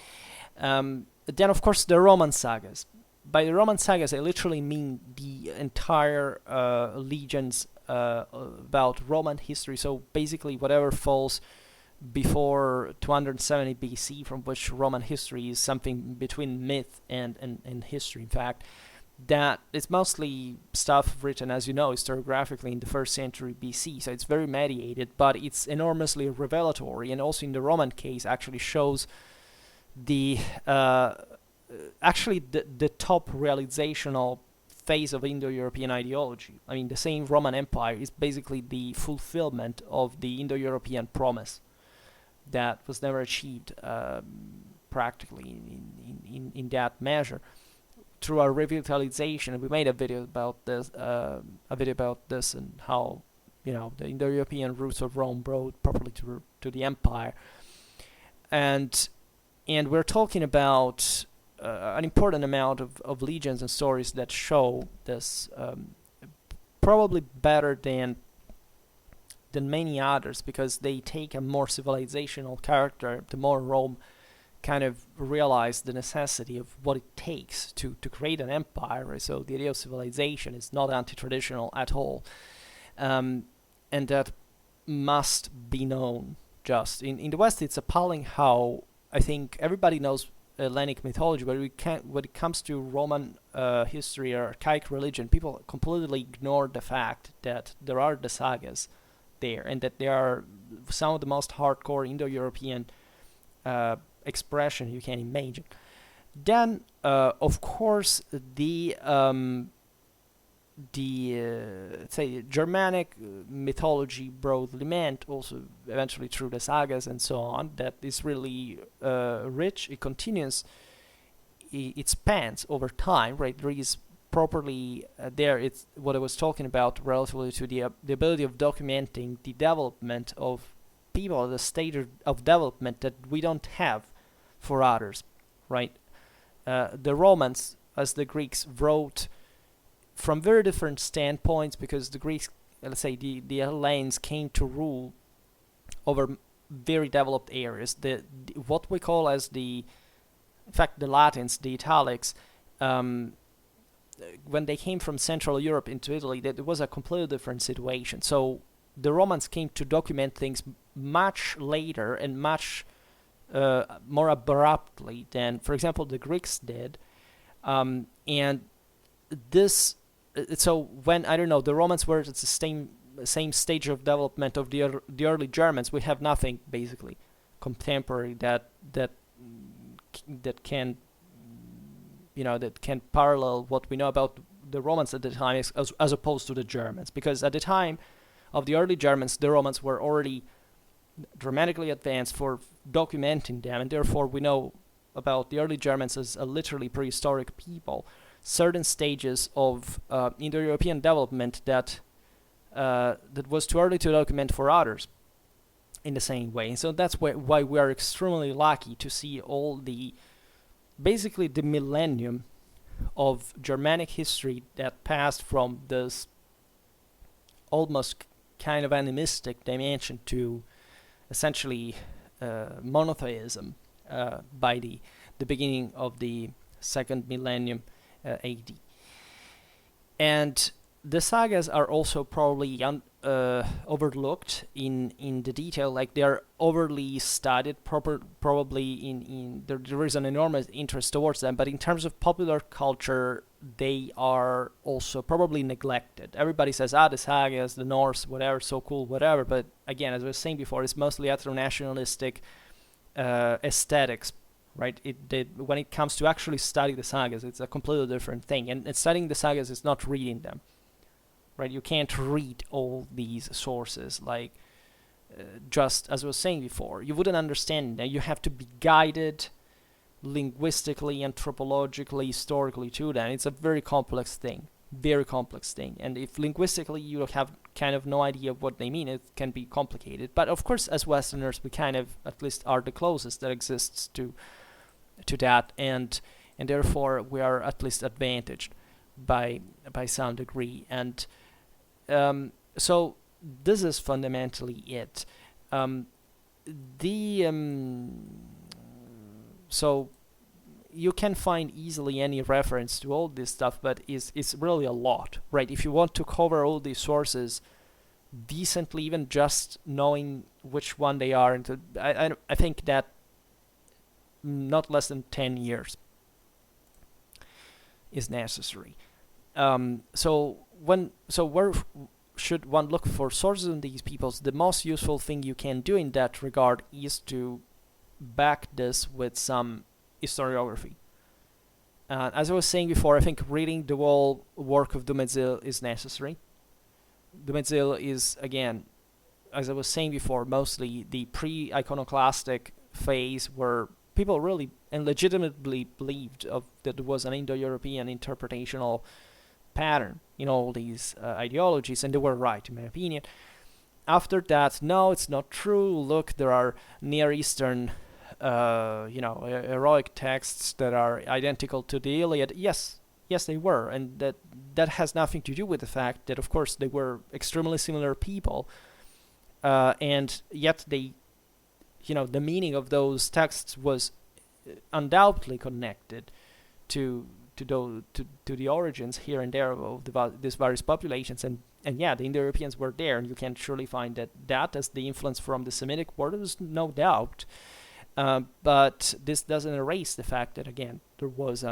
Then, of course, the Roman sagas. By the Roman sagas, I literally mean the entire legends about Roman history. So basically, whatever falls before 270 BC, from which Roman history is something between myth and history, in fact, that it's mostly stuff written, as you know, historiographically in the 1st century BC, so it's very mediated, but it's enormously revelatory, and also in the Roman case actually shows the top realizational phase of Indo-European ideology. I mean, the same Roman Empire is basically the fulfillment of the Indo-European promise that was never achieved practically in that measure. Through our revitalization, we made a video about this, and how, the Indo-European roots of Rome brought properly to the empire, and we're talking about an important amount of legends and stories that show this, probably better than many others, because they take a more civilizational character. The more Rome kind of realize the necessity of what it takes to create an empire. So the idea of civilization is not anti-traditional at all, and that must be known. Just in the West, it's appalling how I think everybody knows Hellenic mythology, but when it comes to Roman history or archaic religion, people completely ignore the fact that there are the sagas there, and that they are some of the most hardcore Indo-European expression you can imagine. Then, of course, the say Germanic mythology broadly meant, also eventually through the sagas and so on, that is really rich. It continues, it spans over time, right? There is properly there. It's what I was talking about relatively to the ability of documenting the development of people at a stage of development that we don't have for others, right? The Romans, as the Greeks, wrote from very different standpoints, because the Greeks, let's say the Hellenes, came to rule over very developed areas. The what we call as in fact, the Latins, the Italics, when they came from Central Europe into Italy, that it was a completely different situation. So the Romans came to document things much later and much more abruptly than, for example, the Greeks did. And this, so when, I don't know, the Romans were at the same stage of development of the early Germans, we have nothing basically contemporary that can, that can parallel what we know about the Romans at the time, as opposed to the Germans, because at the time of the early Germans, the Romans were already dramatically advanced for documenting them, and therefore we know about the early Germans as a literally prehistoric people, certain stages of Indo-European development that was too early to document for others in the same way. And so that's why we are extremely lucky to see all basically the millennium of Germanic history that passed from this almost kind of animistic dimension to essentially monotheism by the beginning of the second millennium AD. And the sagas are also probably overlooked in the detail, like they are overly studied, probably there is an enormous interest towards them, but in terms of popular culture, they are also probably neglected. Everybody says, the sagas, the Norse, whatever, so cool, whatever, but again, as I was saying before, it's mostly ethno-nationalistic aesthetics, right? When it comes to actually study the sagas, it's a completely different thing, and studying the sagas is not reading them. right? You can't read all these sources like just as I was saying before. You wouldn't understand that. You have to be guided linguistically, anthropologically, historically to them. It's a very complex thing, and if linguistically you have kind of no idea what they mean, it can be complicated. But of course, as Westerners, we kind of at least are the closest that exists to that, and therefore we are at least advantaged by some degree. And so this is fundamentally it. So you can find easily any reference to all this stuff, but it's really a lot, right? If you want to cover all these sources decently, even just knowing which one they are, and I think that not less than 10 years is necessary. So where should one look for sources on these peoples? The most useful thing you can do in that regard is to back this with some historiography. As I was saying before, I think reading the whole work of Dumezil is necessary. Dumezil is, again, as I was saying before, mostly the pre-iconoclastic phase where people really and legitimately believed that there was an Indo-European interpretational pattern in all these ideologies, and they were right, in my opinion. After that, no, it's not true. Look, there are Near Eastern heroic texts that are identical to the Iliad. Yes, they were, and that has nothing to do with the fact that, of course, they were extremely similar people, and yet they, the meaning of those texts was undoubtedly connected to the origins here and there of these various populations, and yeah, the Indo-Europeans were there, and you can surely find that as the influence from the Semitic world, there's no doubt. But this doesn't erase the fact that, again, there was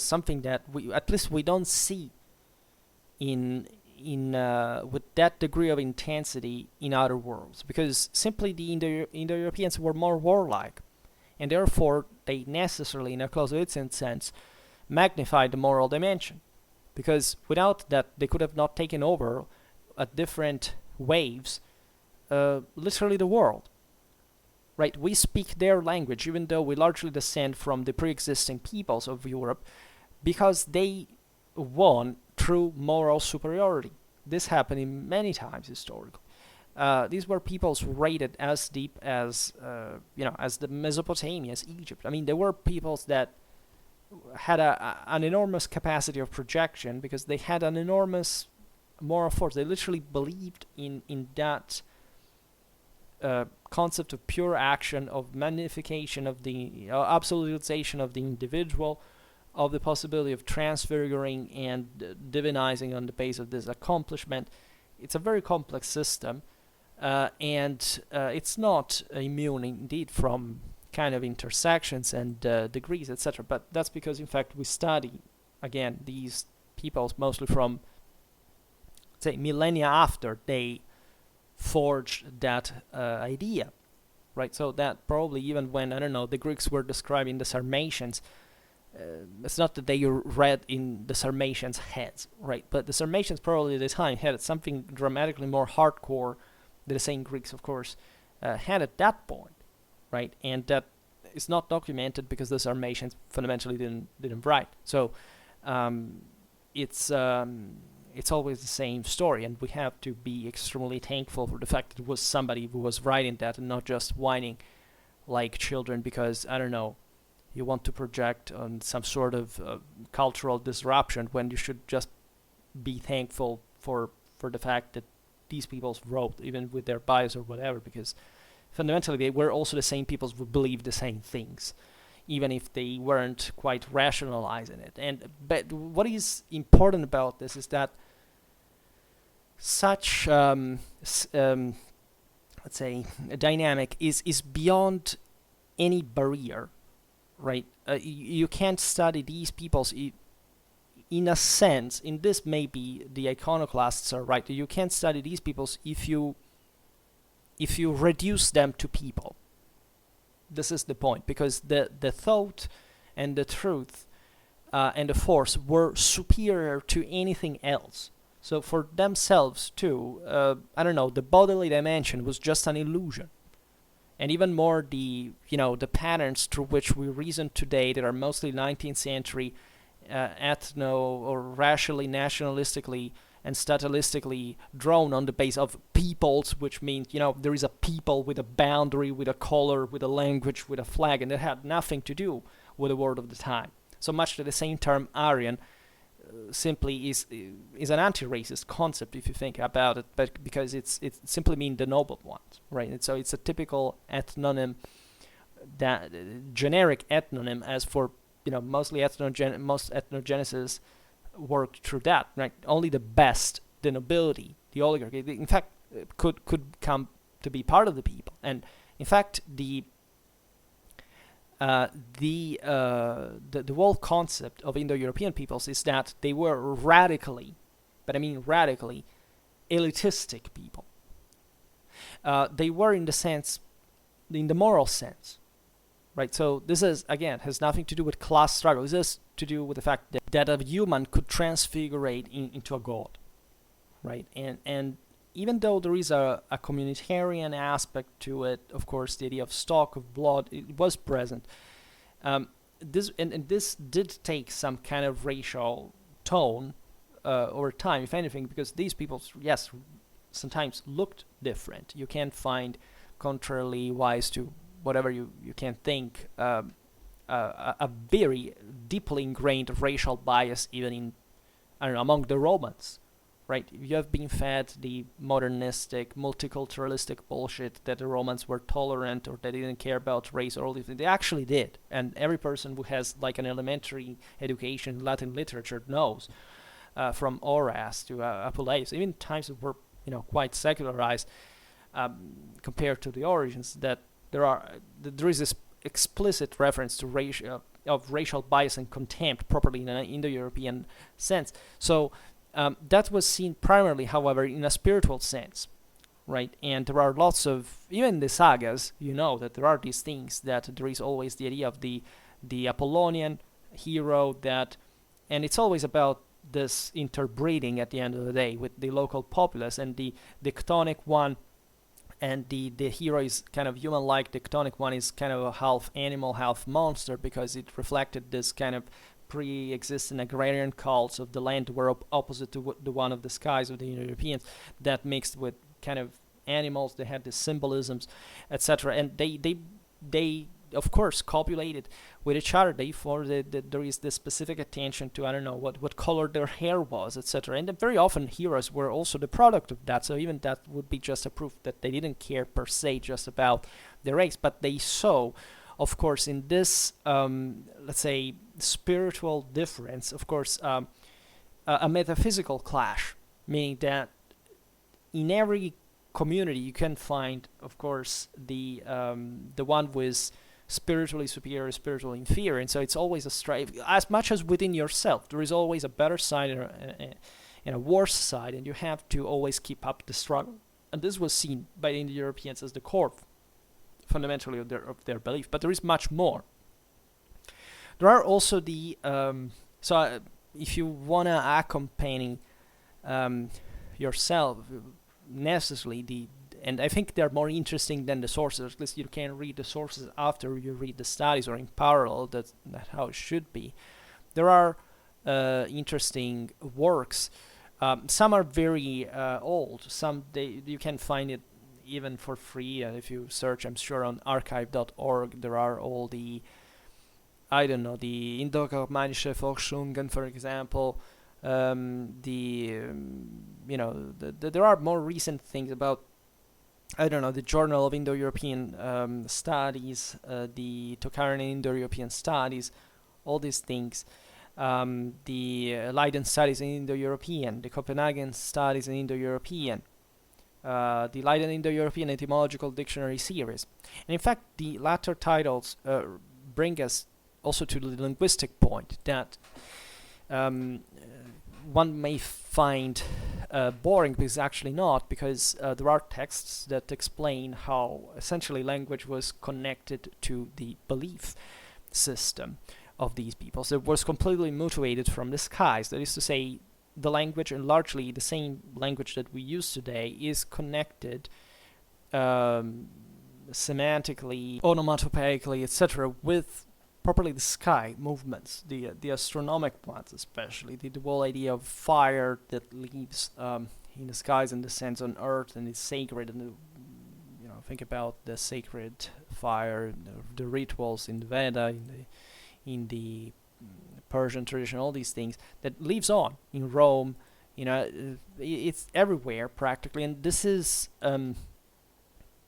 something that we don't see in with that degree of intensity in other worlds, because simply the Indo-Europeans were more warlike, and therefore they necessarily, in a Clausewitzian sense, magnified the moral dimension, because without that they could have not taken over at different waves literally the world. Right, we speak their language, even though we largely descend from the pre-existing peoples of Europe, because they won through moral superiority. This happened many times historically. These were peoples rated as deep as, as the Mesopotamia, as Egypt. I mean, there were peoples that had an enormous capacity of projection because they had an enormous moral force. They literally believed in that concept of pure action, of magnification of the absolutization of the individual, of the possibility of transfiguring and divinizing on the base of this accomplishment. It's a very complex system, and it's not immune indeed from kind of intersections and degrees, etc. But that's because, in fact, we study, again, these peoples mostly from, say, millennia after they forged that idea, right? So that probably even when, I don't know, the Greeks were describing the Sarmatians, it's not that they read in the Sarmatians' heads, right? But the Sarmatians probably at the time had something dramatically more hardcore that the same Greeks, of course, had at that point, right? And that is not documented because the Sarmatians fundamentally didn't write. So it's always the same story, and we have to be extremely thankful for the fact that it was somebody who was writing that and not just whining like children because, I don't know, you want to project on some sort of cultural disruption when you should just be thankful for the fact that these peoples wrote, even with their bias or whatever, because fundamentally they were also the same peoples who believed the same things, even if they weren't quite rationalizing it. But what is important about this is that such let's say a dynamic is beyond any barrier, right? You can't study these peoples in a sense. In this, maybe the iconoclasts are right. You can't study these peoples if you reduce them to people. This is the point, because the thought and the truth and the force were superior to anything else. So for themselves too, I don't know, the bodily dimension was just an illusion. And even more, the patterns through which we reason today, that are mostly 19th century ethno or racially, nationalistically, and statalistically drawn on the base of peoples, which means there is a people with a boundary, with a color, with a language, with a flag, and that had nothing to do with the world of the time. So much that the same term Aryan simply is an anti-racist concept if you think about it, but because it simply means the noble ones, right? And so it's a typical ethnonym, that generic ethnonym, as for most ethnogenesis worked through that, right? Only the best, the nobility, the oligarchy, in fact, could come to be part of the people. And in fact, the whole concept of Indo-European peoples is that they were radically, but I mean radically, elitistic people. They were in the moral sense, right? So this is, again, has nothing to do with class struggle. This has to do with the fact that a human could transfigurate into a god, right? And even though there is a communitarian aspect to it, of course, the idea of stock, of blood, it was present. This did take some kind of racial tone over time, if anything, because these people, yes, sometimes looked different. You can't find, contrarily wise to whatever you can think, a very deeply ingrained racial bias even in, among the Romans. Right, you have been fed the modernistic, multiculturalistic bullshit that the Romans were tolerant or they didn't care about race or all these things. They actually did, and every person who has like an elementary education in Latin literature knows, from Horace to Apuleius, even times that were quite secularized compared to the origins, that there is this explicit reference to racial bias and contempt, properly in an Indo-European sense. So. That was seen primarily, however, in a spiritual sense, right? And there are lots of, even the sagas, that there are these things, that there is always the idea of the Apollonian hero, and it's always about this interbreeding at the end of the day with the local populace, and the chthonic one, and the hero is kind of human-like. The chthonic one is kind of a half animal, half monster, because it reflected this kind of pre-existing agrarian cults of the land were opposite to the one of the skies of the Indo-Europeans, that mixed with kind of animals. They had the symbolisms, etc. And they of course copulated with each other. Therefore, there is this specific attention to, I don't know, what color their hair was, etc. And very often heroes were also the product of that. So even that would be just a proof that they didn't care per se just about their race, but they saw, of course, in this, let's say, spiritual difference, of course, a metaphysical clash, meaning that in every community you can find, of course, the one who is spiritually superior, spiritually inferior, and so it's always a strife. As much as within yourself, there is always a better side and a worse side, and you have to always keep up the struggle. And this was seen by the Indo-Europeans as the core, fundamentally, of their belief. But there is much more. There are also the if you wanna accompany yourself necessarily, and I think they're more interesting than the sources. At least you can read the sources after you read the studies, or in parallel. That's how it should be. There are interesting works. Some are very old. Some you can find it even for free, if you search, I'm sure, on archive.org. There are all the, I don't know, the Indo-Kaufmannische Forschungen, for example. There are more recent things about, I don't know, the Journal of Indo-European Studies, the Tokaran Indo-European Studies, all these things. The Leiden Studies in Indo-European, the Copenhagen Studies in Indo-European, the Leiden Indo-European Etymological Dictionary Series. And in fact, the latter titles bring us also to the linguistic point that one may find boring, but it's actually not, because there are texts that explain how essentially language was connected to the belief system. of these peoples. It was completely motivated from the skies. That is to say, the language, and largely the same language that we use today, is connected semantically, onomatopoeically, etc., with properly the sky movements, the astronomic ones especially, the whole idea of fire that leaves in the skies and descends on Earth and is sacred, and think about the sacred fire, the rituals in the Veda, in the Persian tradition, all these things that lives on in Rome. It's everywhere practically, and this is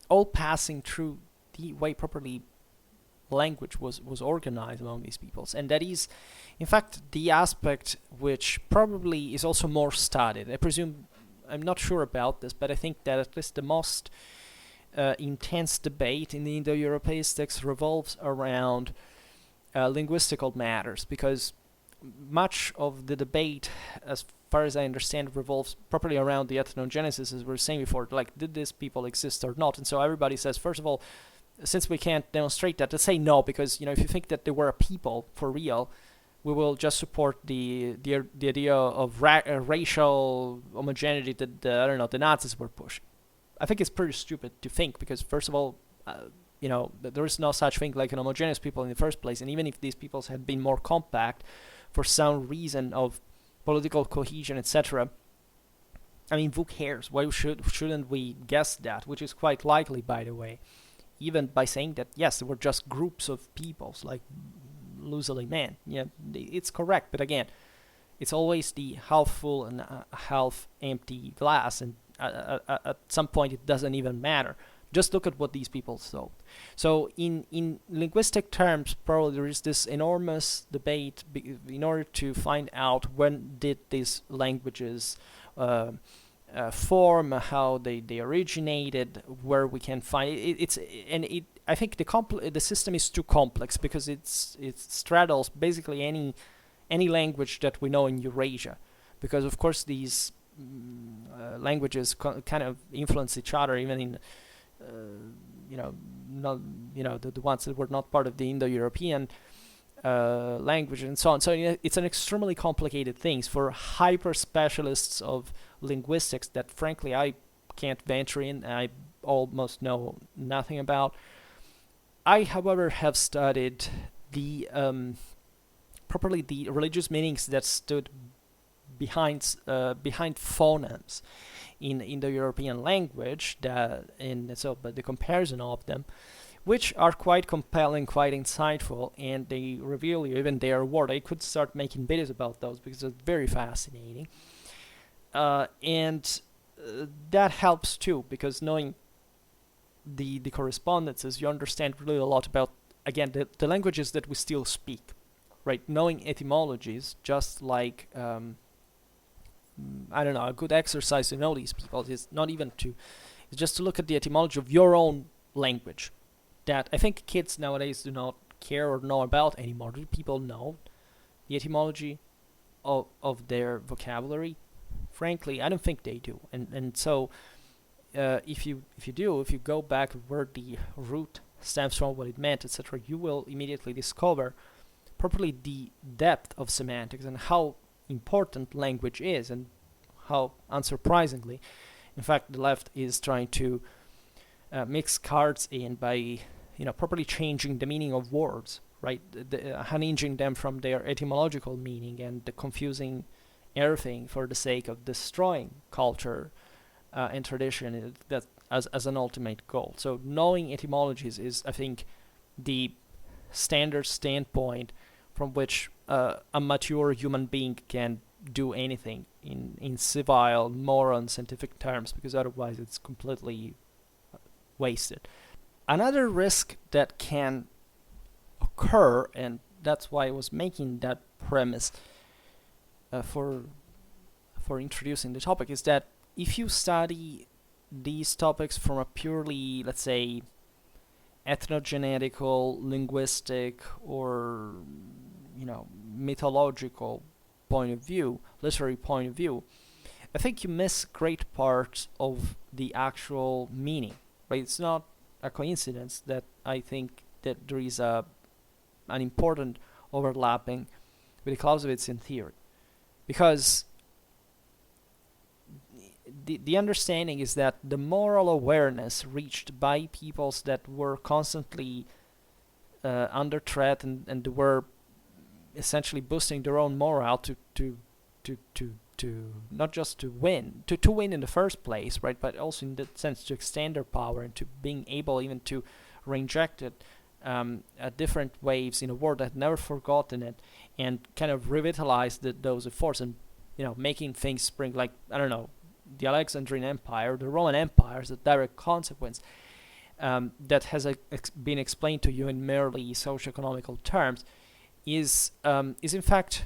all passing through the way properly language was organized among these peoples. And that is, in fact, the aspect which probably is also more studied. I presume, I'm not sure about this, but I think that at least the most intense debate in the Indo-Europeans revolves around linguistical matters, because much of the debate, as far as I understand, revolves properly around the ethnogenesis, as we were saying before, like, did these people exist or not? And so everybody says, first of all, since we can't demonstrate that, let's say no, because if you think that they were a people for real, we will just support the idea of racial homogeneity that the Nazis were pushing. I think it's pretty stupid to think, because first of all, there is no such thing like an homogeneous people in the first place, and even if these peoples had been more compact for some reason of political cohesion, etc., I mean, who cares? Why shouldn't we guess that? Which is quite likely, by the way, even by saying that, yes, there were just groups of peoples, like loosely men. Yeah, it's correct, but again, it's always the half full and half empty glass, and at some point it doesn't even matter. Just look at what these people thought. So in linguistic terms, probably there is this enormous debate in order to find out when did these languages form, how they originated, where we can find it. I think the system is too complex, because it straddles basically any language that we know in Eurasia, because of course these languages kind of influence each other, even in the ones that were not part of the Indo-European language and so on. So it's an extremely complicated thing for hyper specialists of linguistics that frankly I can't venture in. I almost know nothing about. I, however, have studied properly the religious meanings that stood behind phonemes in Indo-European language, but the comparison of them, which are quite compelling, quite insightful, and they reveal you even their word. I could start making videos about those because they're very fascinating, and that helps too, because knowing the correspondences, you understand really a lot about, again, the languages that we still speak, right? Knowing etymologies, just like I don't know, a good exercise to know these people is not even it's just to look at the etymology of your own language, that I think kids nowadays do not care or know about anymore. Do people know the etymology of their vocabulary? Frankly, I don't think they do. And so if you go back where the root stems from, what it meant, etc., you will immediately discover properly the depth of semantics and how important language is, and how, unsurprisingly, in fact, the left is trying to mix cards in by properly changing the meaning of words, right? Unhinging them from their etymological meaning and confusing everything for the sake of destroying culture and tradition, that as an ultimate goal. So knowing etymologies is, I think, the standard standpoint from which a mature human being can do anything in civil, moral, and scientific terms, because otherwise it's completely wasted. Another risk that can occur, and that's why I was making that premise for introducing the topic, is that if you study these topics from a purely, let's say, ethnogenetical, linguistic, or mythological point of view, literary point of view, I think you miss great parts of the actual meaning, right? It's not a coincidence that I think that there is an important overlapping with the Clausewitzian theory, because the understanding is that the moral awareness reached by peoples that were constantly under threat and were essentially boosting their own morale to not just to win in the first place, right, but also in that sense to extend their power and to being able even to reinject it at different waves in a world that had never forgotten it, and kind of revitalize those efforts, and making things spring, like, I don't know, the Alexandrian Empire, the Roman Empire is a direct consequence that has been explained to you in merely socio-economical terms, is in fact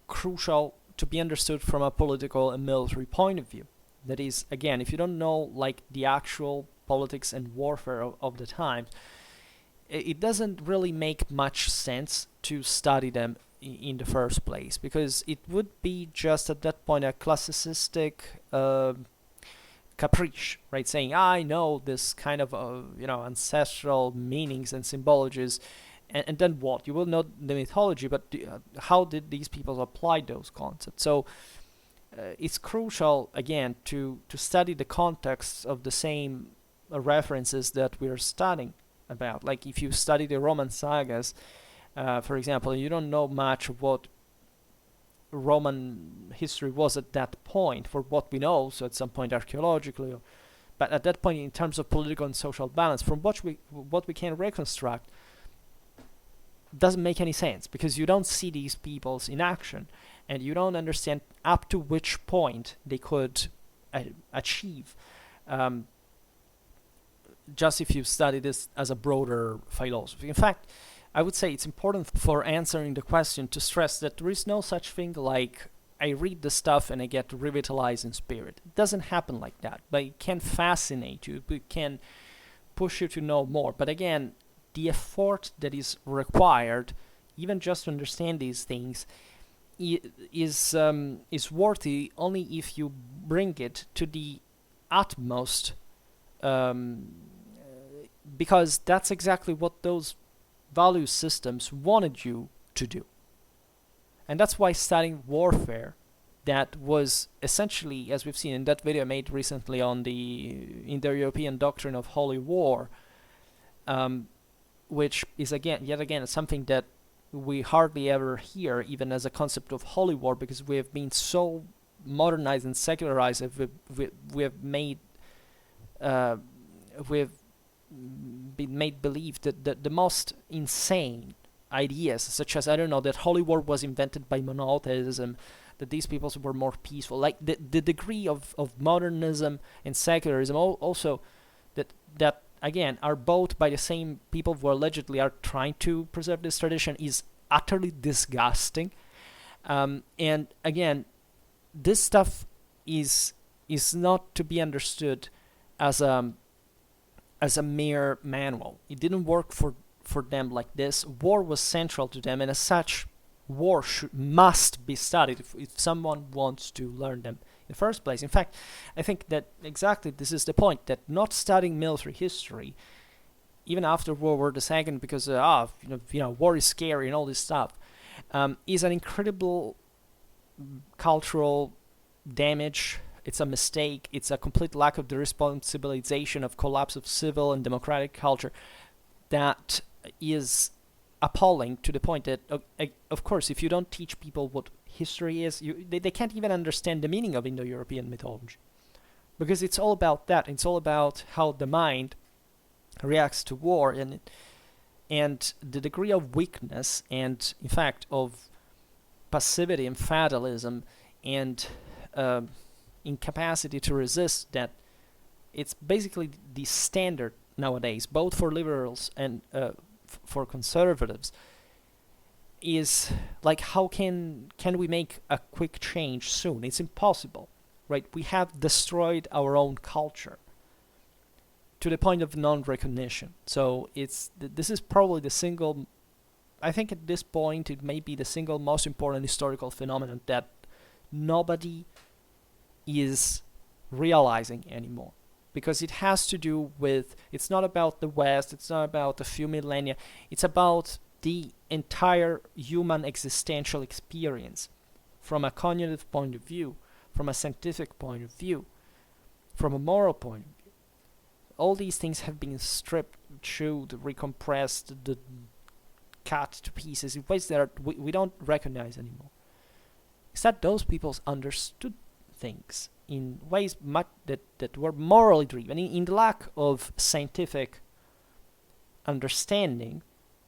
crucial to be understood from a political and military point of view. That is, again, if you don't know like the actual politics and warfare of the times, it doesn't really make much sense to study them in the first place, because it would be just at that point a classicistic caprice, right? Saying, I know this kind of ancestral meanings and symbologies, and then what? You will know the mythology, but how did these people apply those concepts? So it's crucial, again, to study the context of the same references that we're studying about. Like if you study the Roman sagas, for example, you don't know much of what Roman history was at that point, for what we know, so at some point archaeologically, but at that point in terms of political and social balance, from what we can reconstruct, doesn't make any sense, because you don't see these peoples in action, and you don't understand up to which point they could achieve, just if you study this as a broader philosophy. In fact, I would say it's important for answering the question to stress that there is no such thing like I read the stuff and I get revitalized in spirit. It doesn't happen like that, but it can fascinate you, it can push you to know more. But again, the effort that is required, even just to understand these things, is worthy only if you bring it to the utmost, because that's exactly what those value systems wanted you to do. And that's why studying warfare, that was essentially, as we've seen in that video I made recently on the Indo-European doctrine of holy war, which is yet again something that we hardly ever hear, even as a concept of holy war, because we have been so modernized and secularized. We have made we've been made believe that the most insane ideas, such as, I don't know, that holy war was invented by monotheism, that these peoples were more peaceful, like the degree of modernism and secularism, also that again are both by the same people who allegedly are trying to preserve this tradition, is utterly disgusting. And again, this stuff is not to be understood as a mere manual. It didn't work for them like this. War was central to them, and as such, war must be studied if someone wants to learn them in the first place. In fact, I think that exactly this is the point, that not studying military history, even after World War II, because war is scary and all this stuff, is an incredible cultural damage. It's a mistake. It's a complete lack of the responsibilization of collapse of civil and democratic culture that is appalling, to the point that, of course, if you don't teach people what history is, they can't even understand the meaning of Indo-European mythology, because it's all about that. It's all about how the mind reacts to war, and the degree of weakness and, in fact, of passivity and fatalism and incapacity to resist, that it's basically the standard nowadays, both for liberals and for conservatives, is like, how can we make a quick change soon? It's impossible, right? We have destroyed our own culture to the point of non-recognition. So this is probably the single, I think at this point it may be the single most important historical phenomenon that nobody is realizing anymore, because it has to do with, it's not about the West, it's not about a few millennia, it's about the entire human existential experience from a cognitive point of view, from a scientific point of view, from a moral point of view. All these things have been stripped, chewed, recompressed, cut to pieces in ways that we don't recognize anymore. It's that those peoples understood things in ways that were morally driven, in the lack of scientific understanding,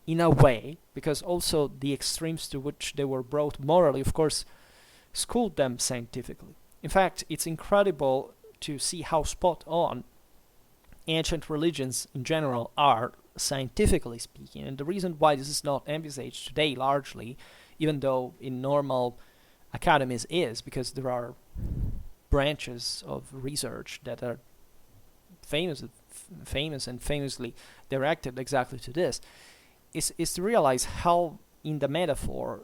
in a way, because also the extremes to which they were brought morally, of course, schooled them scientifically. In fact, it's incredible to see how spot on ancient religions in general are, scientifically speaking, and the reason why this is not envisaged today largely, even though in normal academies is, because there are branches of research that are famous and famously directed exactly to this, is to realize how in the metaphor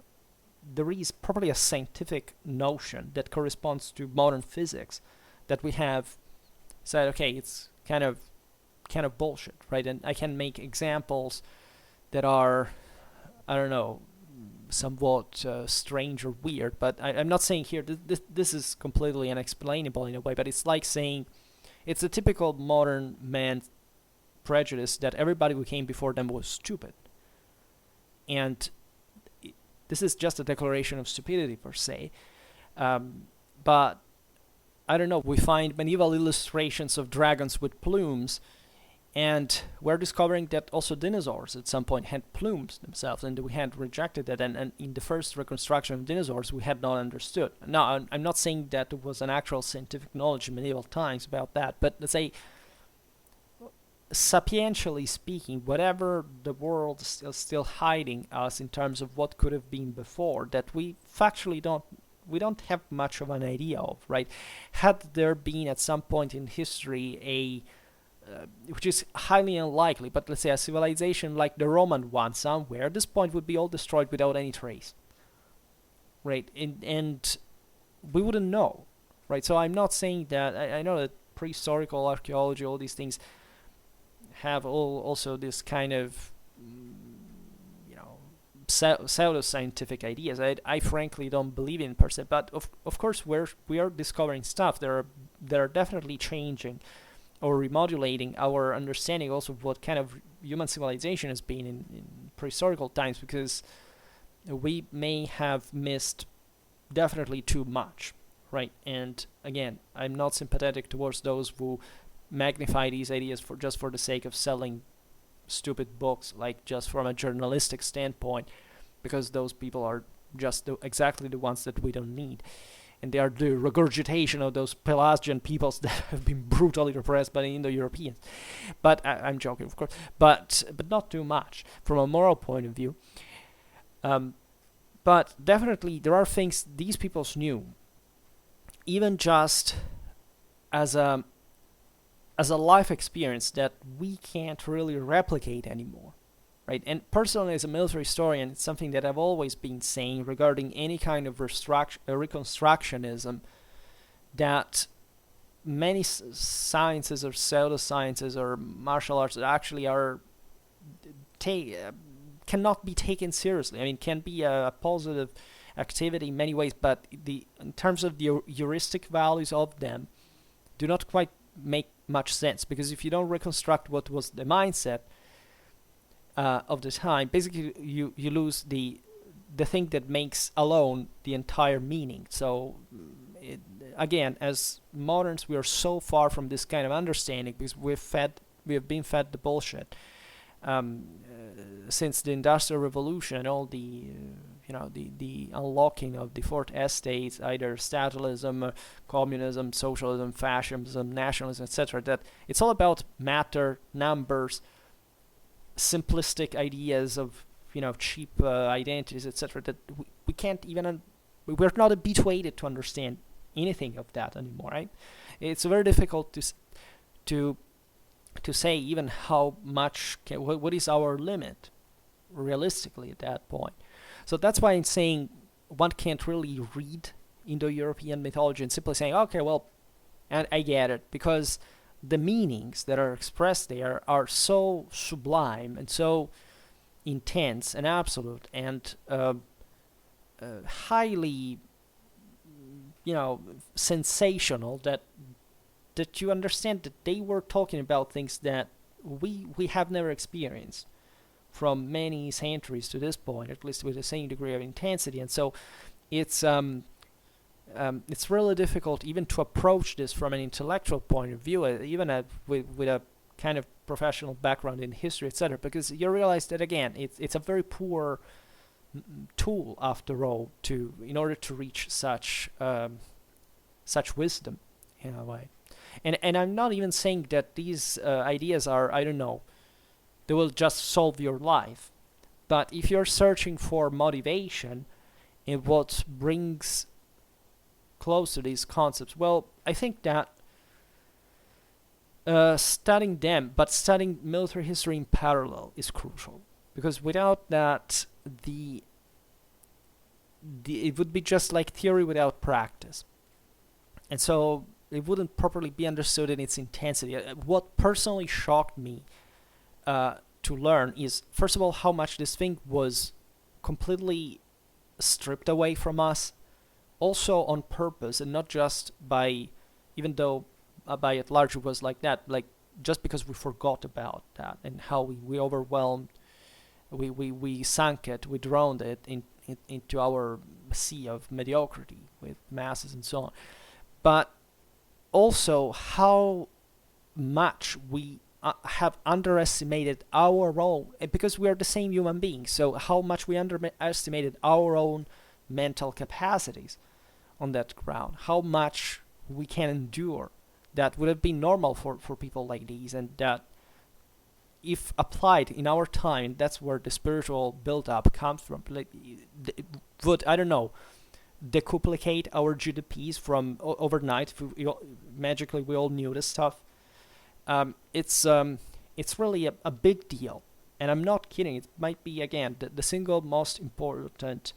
there is probably a scientific notion that corresponds to modern physics that we have said, okay, it's kind of bullshit, right? And I can make examples that are, I don't know, somewhat strange or weird, but I'm not saying here this is completely unexplainable in a way, but it's like saying it's a typical modern man prejudice that everybody who came before them was stupid. And this is just a declaration of stupidity per se. But I don't know, we find medieval illustrations of dragons with plumes, and we're discovering that also dinosaurs at some point had plumes themselves, and we had rejected that, and in the first reconstruction of dinosaurs we had not understood. Now, I'm not saying that there was an actual scientific knowledge in medieval times about that, but let's say, sapientially speaking, whatever the world is still hiding us in terms of what could have been before, that we factually don't have much of an idea of, right? Had there been at some point in history which is highly unlikely, but let's say a civilization like the Roman one somewhere, this point would be all destroyed without any trace, right? And we wouldn't know, right? So I'm not saying that, I know that prehistorical archaeology, all these things have also this kind of pseudo-scientific ideas. I frankly don't believe in per se, but of course we are discovering stuff that are definitely changing or remodulating our understanding also of what kind of human civilization has been in prehistorical times, because we may have missed definitely too much, right? And again, I'm not sympathetic towards those who magnify these ideas just for the sake of selling stupid books, like just from a journalistic standpoint, because those people are just exactly the ones that we don't need. And they are the regurgitation of those Pelagian peoples that have been brutally repressed by the Indo-Europeans. But I'm joking, of course. But not too much from a moral point of view. But definitely there are things these peoples knew, even just as a life experience, that we can't really replicate anymore. Right? And personally, as a military historian, it's something that I've always been saying regarding any kind of reconstructionism, that many sciences or pseudosciences or martial arts that actually are cannot be taken seriously. I mean, can be a positive activity in many ways, but in terms of the heuristic values of them, do not quite make much sense, because if you don't reconstruct what was the mindset of the time, basically you lose the thing that makes alone the entire meaning. So again, as moderns, we are so far from this kind of understanding, because we have been fed the bullshit since the Industrial Revolution and all the the unlocking of the fourth estates, either statalism, communism, socialism, fascism, nationalism, etc. That it's all about matter, numbers, simplistic ideas of cheap identities, etc. That we can't even we're not habituated to understand anything of that anymore, right? It's very difficult to say even how much what is our limit realistically at that point. So that's why I'm saying one can't really read Indo-European mythology and simply saying, okay, well, and I get it, because the meanings that are expressed there are so sublime and so intense and absolute and highly, sensational, that you understand that they were talking about things that we have never experienced from many centuries to this point, at least with the same degree of intensity. And so it's really difficult even to approach this from an intellectual point of view, even with a kind of professional background in history, etc., because you realize that again, it's a very poor tool after all in order to reach such wisdom in a way. And I'm not even saying that these ideas are, I don't know, they will just solve your life. But if you're searching for motivation and what brings close to these concepts, well, I think that studying them, but studying military history in parallel is crucial. Because without that, it would be just like theory without practice. And so it wouldn't properly be understood in its intensity. What personally shocked me to learn is, first of all, how much this thing was completely stripped away from us, also on purpose, and not just by, even though by and large it was like that, like just because we forgot about that and how we overwhelmed, we sunk it, we drowned it into our sea of mediocrity with masses and so on. But also how much we have underestimated our own, because we are the same human beings, so how much we underestimated our own mental capacities on that ground, how much we can endure that would have been normal for people like these, and that if applied in our time, that's where the spiritual build-up comes from. Like, it would, I don't know, decuplicate our GDPs from overnight. Magically, we all knew this stuff. It's really a big deal, and I'm not kidding. It might be, again, the single most important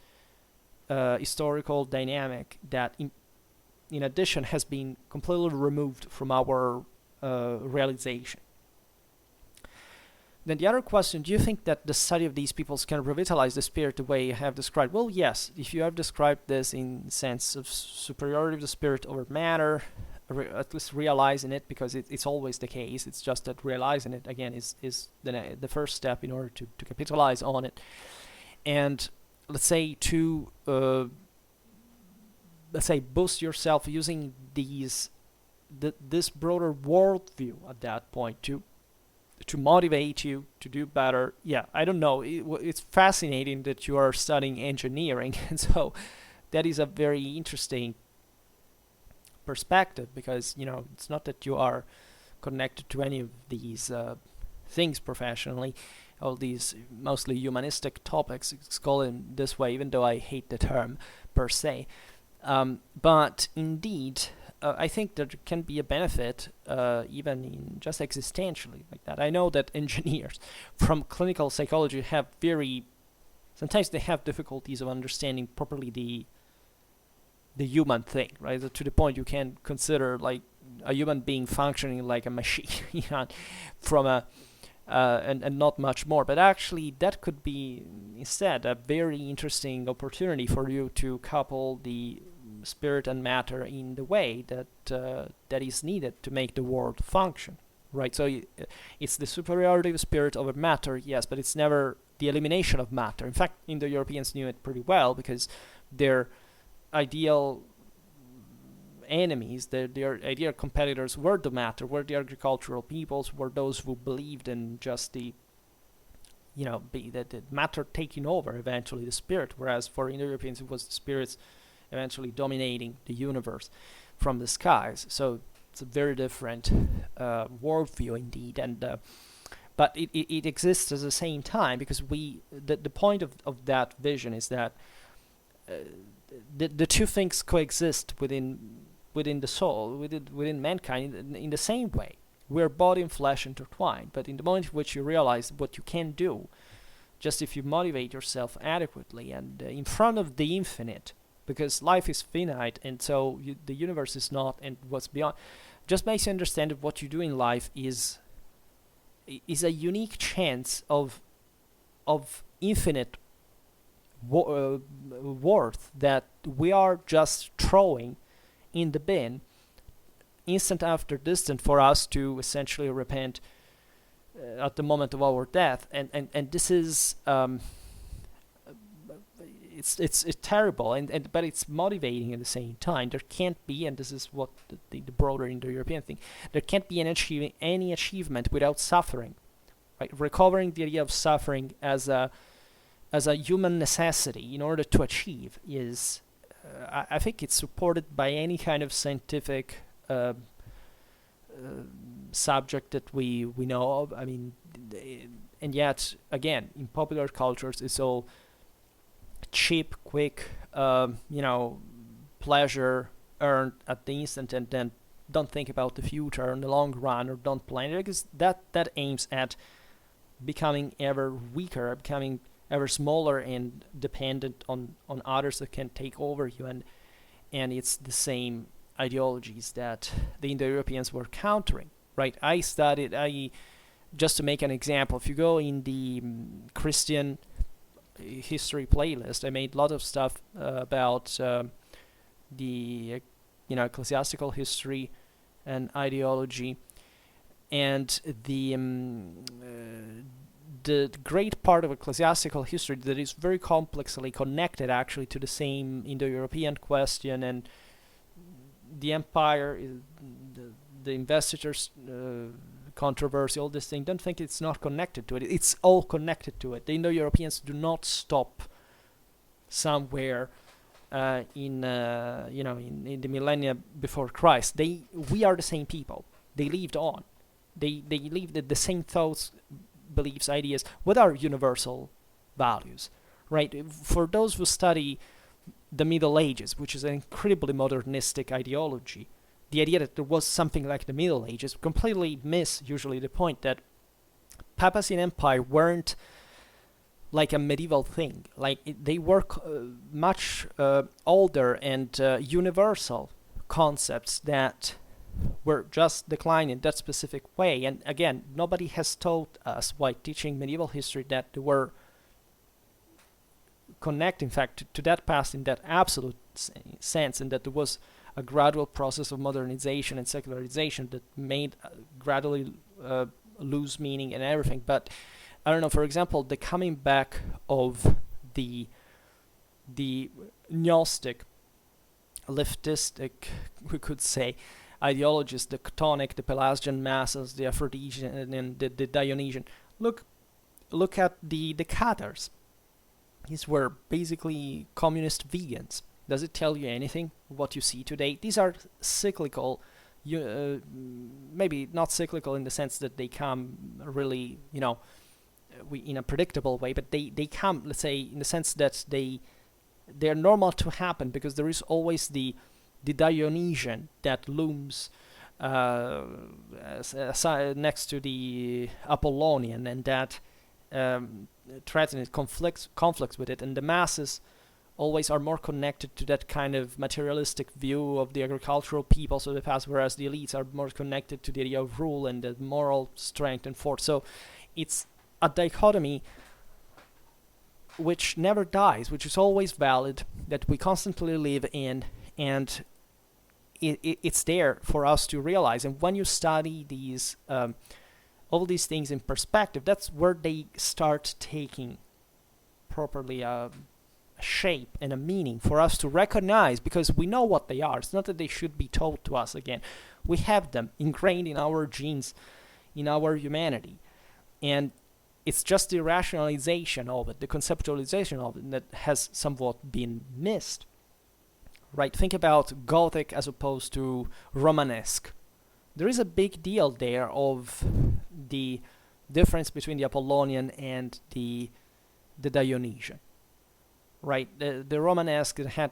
historical dynamic that, in addition, has been completely removed from our realization. Then the other question, do you think that the study of these peoples can revitalize the spirit the way you have described? Well, yes, if you have described this in the sense of superiority of the spirit over matter, at least realizing it, because it's always the case. It's just that realizing it, again, is the first step in order to capitalize on it. And let's say boost yourself using this broader worldview at that point to motivate you to do better. Yeah, I don't know. It's fascinating that you are studying engineering, and so that is a very interesting perspective, because it's not that you are connected to any of these things professionally, all these mostly humanistic topics. It's called in this way, even though I hate the term per se. But indeed, I think there can be a benefit, even in just existentially like that. I know that engineers from clinical psychology sometimes they have difficulties of understanding properly the human thing, right? To the point you can consider like a human being functioning like a machine, from and not much more. But actually, that could be instead a very interesting opportunity for you to couple the spirit and matter in the way that is needed to make the world function, right? So it's the superiority of spirit over matter, yes, but it's never the elimination of matter. In fact, Indo-Europeans knew it pretty well, because their ideal enemies, their ideal competitors were the matter, were the agricultural peoples, were those who believed in just the matter taking over eventually the spirit, whereas for Indo-Europeans it was the spirits eventually dominating the universe from the skies. So it's a very different worldview indeed, and but it exists at the same time, because the point of that vision is that the two things coexist within the soul, within mankind, in the same way. We're body and flesh intertwined, but in the moment in which you realize what you can do, just if you motivate yourself adequately and in front of the infinite, because life is finite, and so the universe is not, and what's beyond just makes you understand that what you do in life is a unique chance of infinite worth that we are just throwing in the bin instant after distant for us to essentially repent at the moment of our death, and this is it's terrible, and but it's motivating at the same time. There can't be, and this is what the broader Indo-European thing, there can't be any achievement without suffering, right? Recovering the idea of suffering as a human necessity in order to achieve is, I think it's supported by any kind of scientific subject that we know of. I mean, and yet again, in popular cultures, it's all cheap, quick, pleasure earned at the instant, and then don't think about the future in the long run, or don't plan it, because that aims at becoming ever weaker, becoming ever smaller and dependent on others that can take over you, and it's the same ideologies that the Indo-Europeans were countering, right? Just to make an example, if you go in the Christian history playlist, I made a lot of stuff about the ecclesiastical history and ideology, and the great part of ecclesiastical history that is very complexly connected actually to the same Indo-European question, and the empire, the investitures controversy, all this thing. Don't think it's not connected to it. It's all connected to it. The Indo-Europeans do not stop somewhere in the millennia before Christ. We are the same people. They lived on. They lived the same thoughts, beliefs, ideas with our universal values, right? For those who study the Middle Ages, which is an incredibly modernistic ideology, the idea that there was something like the Middle Ages completely miss usually the point that papacy and empire weren't like a medieval thing. Like they were much older and universal concepts that were just declined in that specific way. And again, nobody has taught us while teaching medieval history that they were connect, in fact, to that past in that absolute sense, and that there was a gradual process of modernization and secularization that made gradually lose meaning and everything. But I don't know, for example, the coming back of the Gnostic, leftistic, we could say, ideologies, the Chthonic, the Pelasgian masses, the Aphrodisian, and the Dionysian. Look at the Cathars. These were basically communist vegans. Does it tell you anything what you see today? These are cyclical, maybe not cyclical in the sense that they come really, in a predictable way, but they come, let's say, in the sense that they're normal to happen, because there is always the Dionysian that looms next to the Apollonian, and that threatens, conflicts with it, and the masses always are more connected to that kind of materialistic view of the agricultural peoples of the past, whereas the elites are more connected to the idea of rule and the moral strength and force. So it's a dichotomy which never dies, which is always valid, that we constantly live in, and it's there for us to realize. And when you study these all these things in perspective, that's where they start taking properly a shape and a meaning for us to recognize, because we know what they are. It's not that they should be told to us again. We have them ingrained in our genes, in our humanity, and it's just the rationalization of it, the conceptualization of it, that has somewhat been missed, right? Think about Gothic as opposed to Romanesque. There is a big deal there of the difference between the Apollonian and the Dionysian, right? The Romanesque that had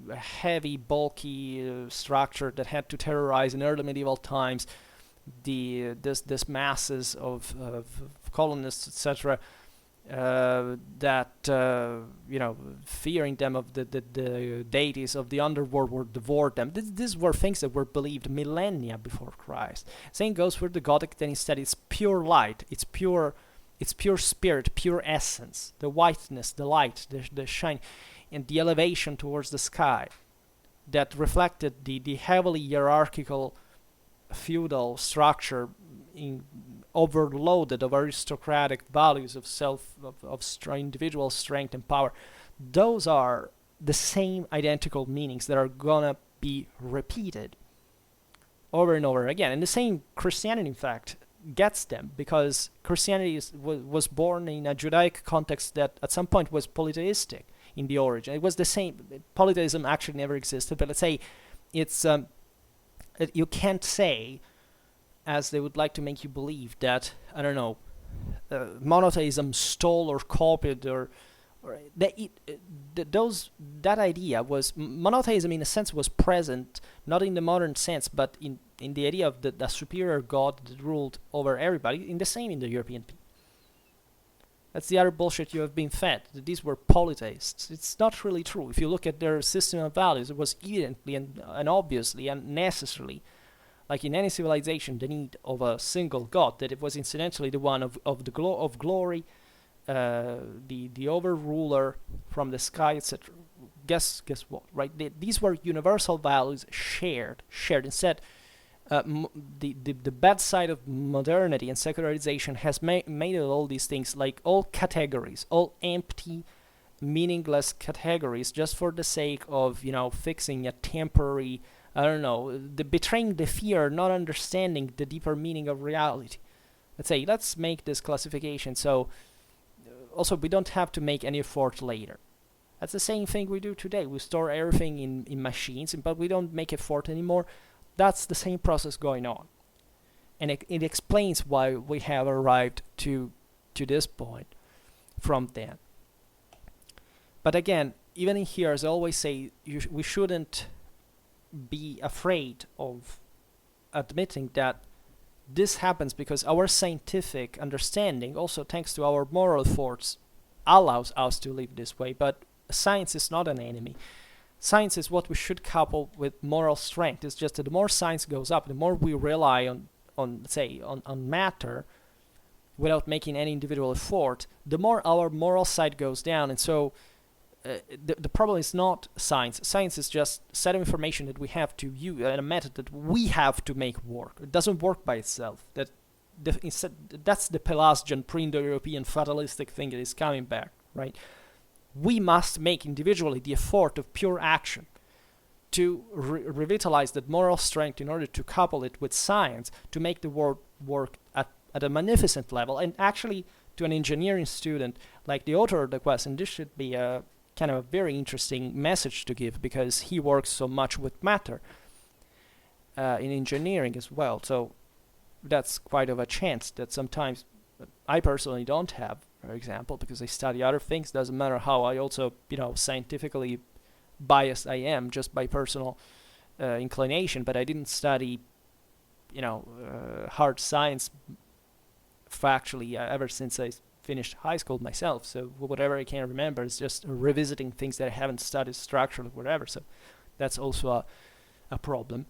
a heavy, bulky structure that had to terrorize in early medieval times this masses of colonists, etc., fearing them of the deities of the underworld would devour them. These were things that were believed millennia before Christ. Same goes for the Gothic, then instead it's pure light, it's pure spirit, pure essence, the whiteness, the light, the shine, and the elevation towards the sky that reflected the heavily hierarchical feudal structure overloaded of aristocratic values of individual strength and power. Those are the same identical meanings that are gonna be repeated over and over again. And the same Christianity, in fact, gets them, because Christianity was born in a Judaic context that at some point was polytheistic in the origin. It was the same. Polytheism actually never existed, but let's say it's you can't say, as they would like to make you believe, that, I don't know, monotheism stole or copied that idea was, monotheism in a sense was present, not in the modern sense, but in the idea of the superior God that ruled over everybody, in the same Indo-European people. That's the other bullshit you have been fed, that these were polytheists. It's not really true. If you look at their system of values, it was evidently and obviously and necessarily, like in any civilization, the need of a single God, that it was incidentally the one of glory, the overruler from the sky, etc. Guess what, right? These were universal values shared. Instead, the bad side of modernity and secularization has made all these things, like all categories, all empty, meaningless categories, just for the sake of, fixing a temporary, I don't know, betraying the fear, not understanding the deeper meaning of reality. Let's make this classification so also we don't have to make any effort later. That's the same thing we do today. We store everything in machines, but we don't make effort anymore. That's the same process going on. And it explains why we have arrived to this point from then. But again, even in here, as I always say, we shouldn't be afraid of admitting that this happens because our scientific understanding, also thanks to our moral efforts, allows us to live this way. But science is not an enemy. Science is what we should couple with moral strength. It's just that the more science goes up, the more we rely on matter without making any individual effort, the more our moral side goes down. And so the problem is not science. Science is just a set of information that we have to use, and a method that we have to make work. It doesn't work by itself. That's the Pelasgian pre-Indo-European fatalistic thing that is coming back, right? We must make individually the effort of pure action to revitalize that moral strength in order to couple it with science to make the world work at a magnificent level. And actually, to an engineering student like the author of the question, this should be a kind of a very interesting message to give, because he works so much with matter in engineering as well. So that's quite of a chance that sometimes I personally don't have, for example, because I study other things. Doesn't matter how I also, scientifically biased I am just by personal inclination, but I didn't study, hard science factually ever since I finished high school myself. So whatever I can remember is just revisiting things that I haven't studied structurally, whatever. So that's also a problem.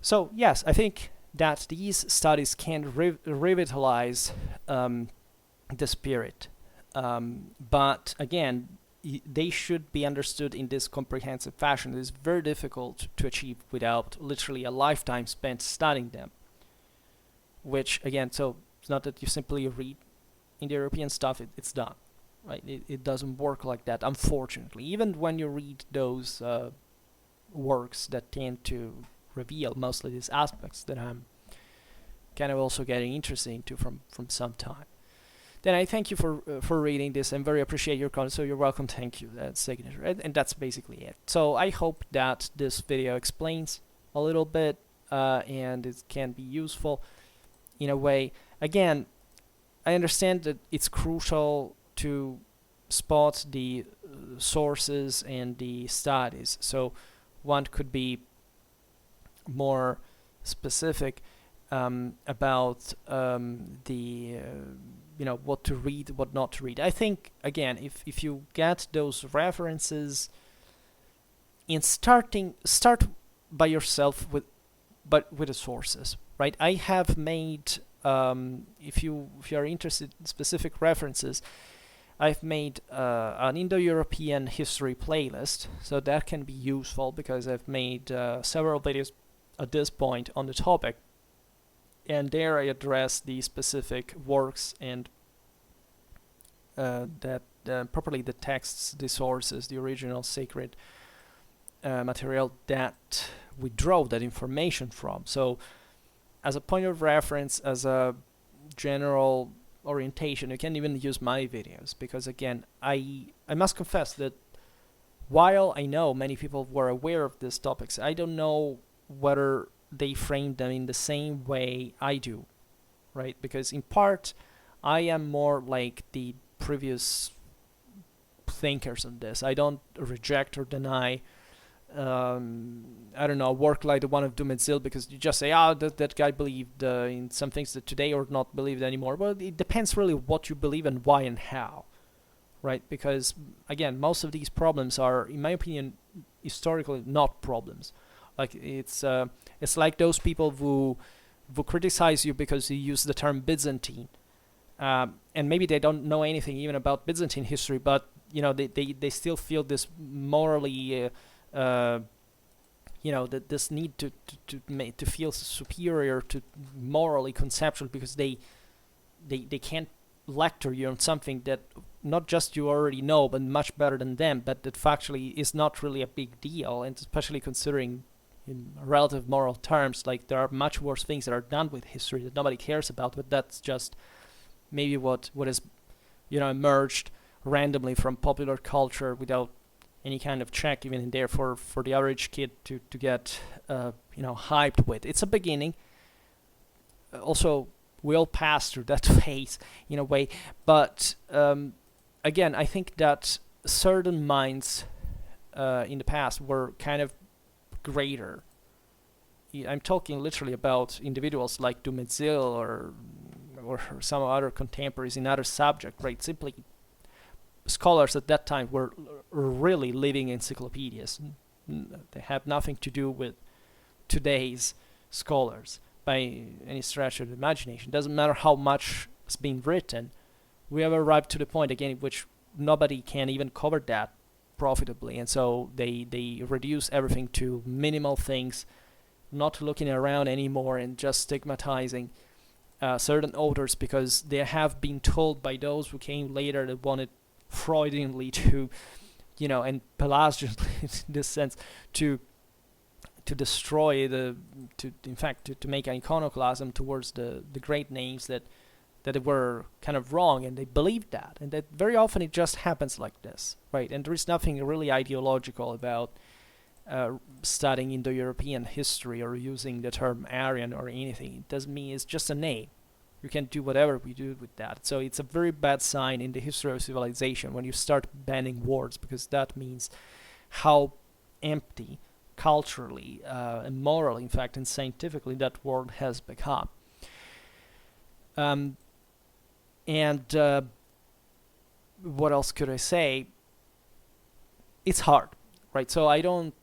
So yes, I think that these studies can revitalize the spirit. But again, they should be understood in this comprehensive fashion. It is very difficult to achieve without literally a lifetime spent studying them. Which, again, so it's not that you simply read Indo-European stuff, it's done. Right? It doesn't work like that, unfortunately. Even when you read those works that tend to reveal mostly these aspects that I'm kind of also getting interested into from some time. Then I thank you for reading this and very appreciate your comments. So you're welcome. Thank you. That's signature, right? And that's basically it. So I hope that this video explains a little bit and it can be useful in a way. Again, I understand that it's crucial to spot the sources and the studies. So one could be more specific about the what to read, what not to read. I think again, if you get those references in start by yourself with the sources, right? I have made if you are interested in specific references, I've made an Indo-European history playlist, so that can be useful because I've made several videos at this point on the topic, and there I address the specific works and that properly the texts, the sources, the original sacred material that we draw that information from. So as a point of reference, as a general orientation, you can even use my videos, because again, I must confess that while I know many people were aware of these topics, I don't know whether they framed them in the same way I do, right? Because in part, I am more like the previous thinkers on this. I don't reject or deny I don't know, work like the one of Dumezil, because you just say, that guy believed in some things that today are not believed anymore. Well, it depends really what you believe and why and how, right? Because, again, most of these problems are, in my opinion, historically not problems. Like, it's like those people who criticize you because you use the term Byzantine. And maybe they don't know anything even about Byzantine history, but, they still feel this morally... that this need to feel superior to morally conceptual, because they can't lecture you on something that not just you already know, but much better than them, but that factually is not really a big deal, and especially considering in relative moral terms, like there are much worse things that are done with history that nobody cares about, but that's just maybe what is emerged randomly from popular culture without any kind of check even in there for the average kid to get hyped with. It's a beginning. Also, we all pass through that phase in a way, but again, I think that certain minds in the past were kind of greater. I'm talking literally about individuals like Dumezil or some other contemporaries in other subject, right? Simply scholars at that time were really living encyclopedias. They have nothing to do with today's scholars by any stretch of the imagination. Doesn't matter how much has been written, we have arrived to the point again in which nobody can even cover that profitably, and so they reduce everything to minimal things, not looking around anymore and just stigmatizing certain authors because they have been told by those who came later that wanted Freudianly to, and Pelagianly in this sense, to destroy to make an iconoclasm towards the great names that were kind of wrong, and they believed that, and that very often it just happens like this, right? And there is nothing really ideological about studying Indo-European history or using the term Aryan or anything. It doesn't mean, it's just a name. You can do whatever we do with that. So it's a very bad sign in the history of civilization when you start banning words, because that means how empty culturally and morally, in fact, and scientifically that word has become. And what else could I say? It's hard. Right, so I don't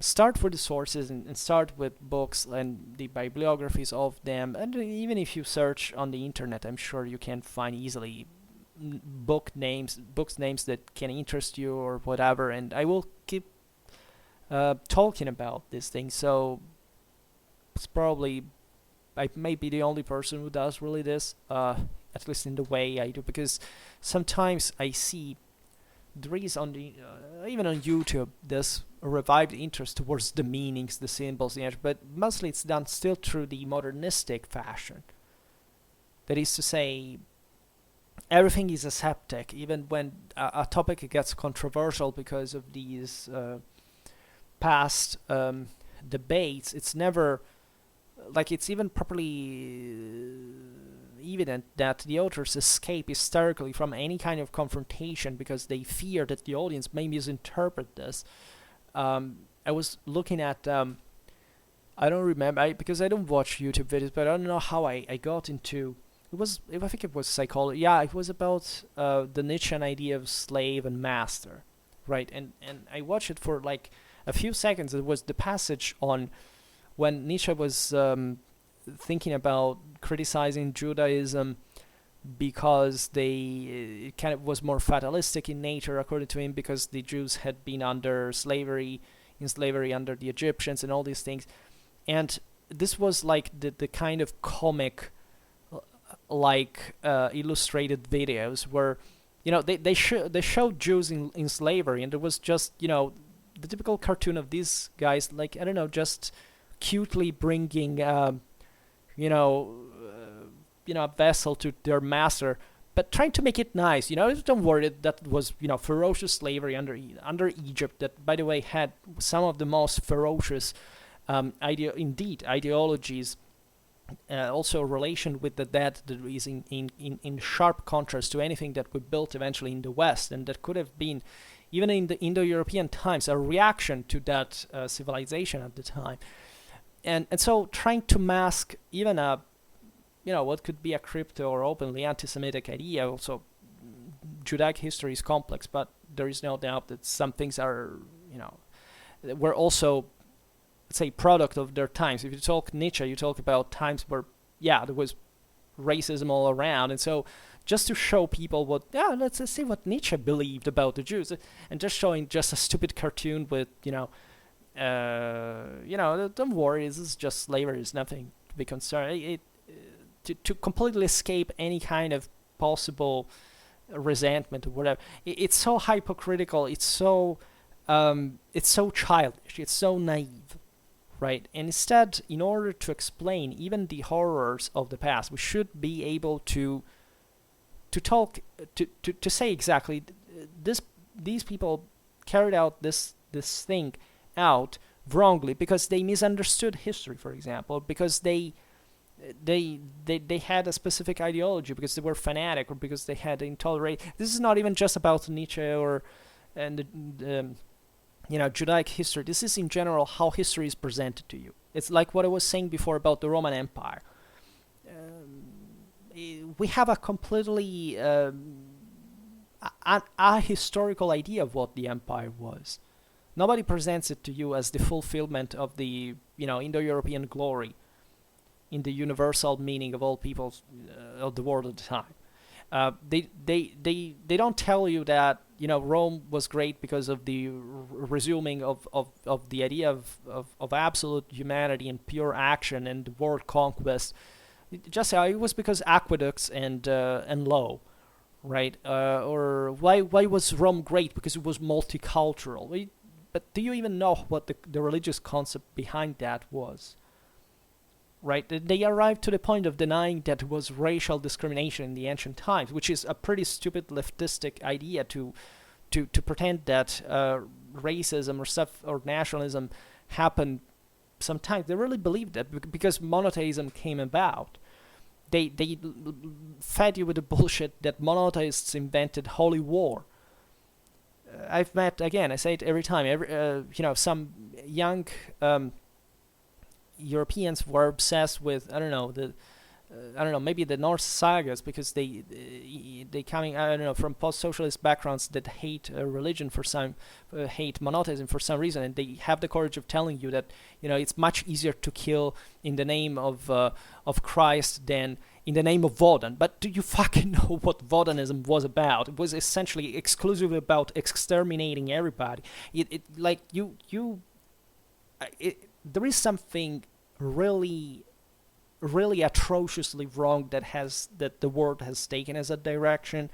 start with the sources and start with books and the bibliographies of them, and even if you search on the internet, I'm sure you can find easily books names that can interest you or whatever, and I will keep talking about these things. So it's probably, I may be the only person who does really this, at least in the way I do, because sometimes I see there is on the even on YouTube this revived interest towards the meanings, the symbols, but mostly it's done still through the modernistic fashion. That is to say, everything is aseptic, even when a topic gets controversial because of these past debates. It's never like it's even properly evident that the authors escape hysterically from any kind of confrontation because they fear that the audience may misinterpret this. I was looking at I don't remember because I don't watch YouTube videos, but I don't know how I got into. I think it was psychology. Yeah, it was about the Nietzschean idea of slave and master, right? And I watched it for like a few seconds. It was the passage on when Nietzsche was thinking about criticizing Judaism because it kind of was more fatalistic in nature, according to him, because the Jews had been in slavery under the Egyptians and all these things. And this was like the kind of comic, like illustrated videos where, they showed Jews in slavery, and it was just, the typical cartoon of these guys, like, I don't know, just cutely bringing, a vessel to their master, but trying to make it nice. Don't worry, that was, ferocious slavery under Egypt, that, by the way, had some of the most ferocious ideologies, also a relation with the dead that is in sharp contrast to anything that we built eventually in the West, and that could have been, even in the Indo-European times, a reaction to that civilization at the time. And so trying to mask even what could be a crypto or openly anti-Semitic idea. Also, Judaic history is complex, but there is no doubt that some things are, were also, let's say, product of their times. If you talk Nietzsche, you talk about times where, there was racism all around. And so just to show people let's see what Nietzsche believed about the Jews, and just showing just a stupid cartoon with, don't worry, this is just slavery, it's nothing to be concerned. To completely escape any kind of possible resentment or whatever. It's so hypocritical. It's so childish. It's so naive, right? And instead, in order to explain even the horrors of the past, we should be able to talk to say exactly these people carried out this thing out wrongly because they misunderstood history, for example, because they had a specific ideology, because they were fanatic, or because they had intolerant. This is not even just about Nietzsche and Judaic history. This is in general how history is presented to you. It's like what I was saying before about the Roman Empire. We have a completely a historical idea of what the empire was. Nobody presents it to you as the fulfillment of the Indo-European glory, in the universal meaning of all peoples of the world at the time. They don't tell you that Rome was great because of the resuming of the idea of absolute humanity and pure action and world conquest. Just say it was because aqueducts and law, right? Or why was Rome great? Because it was multicultural. But do you even know what the religious concept behind that was? Right, they arrived to the point of denying that it was racial discrimination in the ancient times, which is a pretty stupid leftistic idea to pretend that racism or nationalism happened sometimes. They really believed that because monotheism came about. They fed you with the bullshit that monotheists invented holy war. I've met, again, I say it every time, some young Europeans were obsessed with maybe the Norse sagas, because they coming from post-socialist backgrounds that hate religion for some, hate monotheism for some reason, and they have the courage of telling you that it's much easier to kill in the name of Christ than in the name of Woden. But do you fucking know what Wodenism was about? It was essentially exclusively about exterminating everybody. There is something really, really atrociously wrong that the world has taken as a direction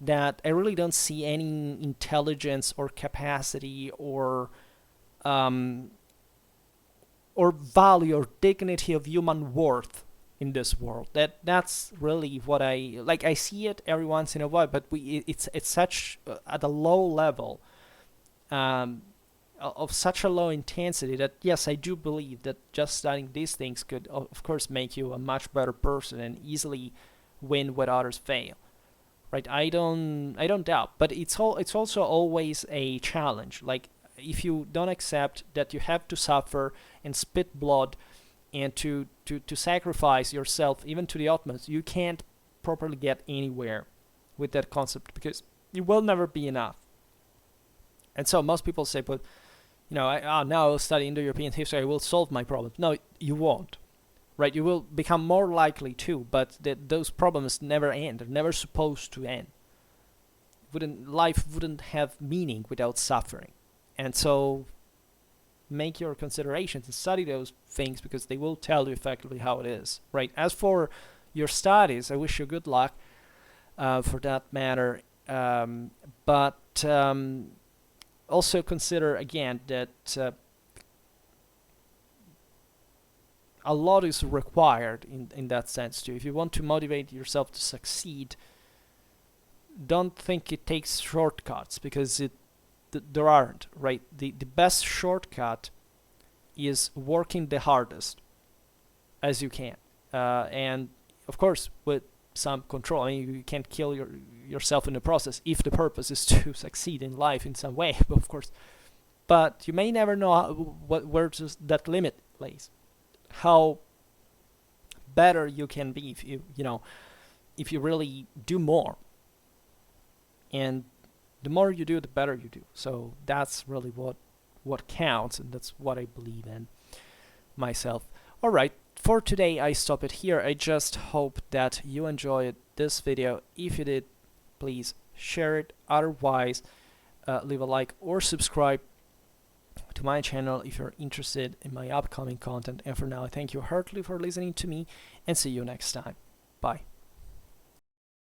that I really don't see any intelligence or capacity or value or dignity of human worth in this world. That's really what I see it every once in a while, but it's such at a low level. Of such a low intensity that, yes, I do believe that just studying these things could, of course, make you a much better person and easily win when others fail, right? I don't doubt, but it's also always a challenge. Like, if you don't accept that you have to suffer and spit blood and to sacrifice yourself even to the utmost, you can't properly get anywhere with that concept, because you will never be enough. And so most people say, but now I'll study Indo-European history, I will solve my problems. No, you won't. Right? You will become more likely to, but those problems never end. They're never supposed to end. Life wouldn't have meaning without suffering. And so make your considerations and study those things, because they will tell you effectively how it is. Right? As for your studies, I wish you good luck for that matter. But also consider again that a lot is required in that sense too. If you want to motivate yourself to succeed, don't think it takes shortcuts, because there aren't, right? The best shortcut is working the hardest as you can, and of course with some control. I mean, you can't kill yourself in the process if the purpose is to succeed in life in some way, of course. But you may never know where that limit lays. How better you can be if you really do more. And the more you do, the better you do. So that's really what counts, and that's what I believe in myself. All right, for today I stop it here. I just hope that you enjoyed this video. If you did, please share it. Otherwise, leave a like or subscribe to my channel if you're interested in my upcoming content. And for now, I thank you heartily for listening to me, and see you next time. Bye.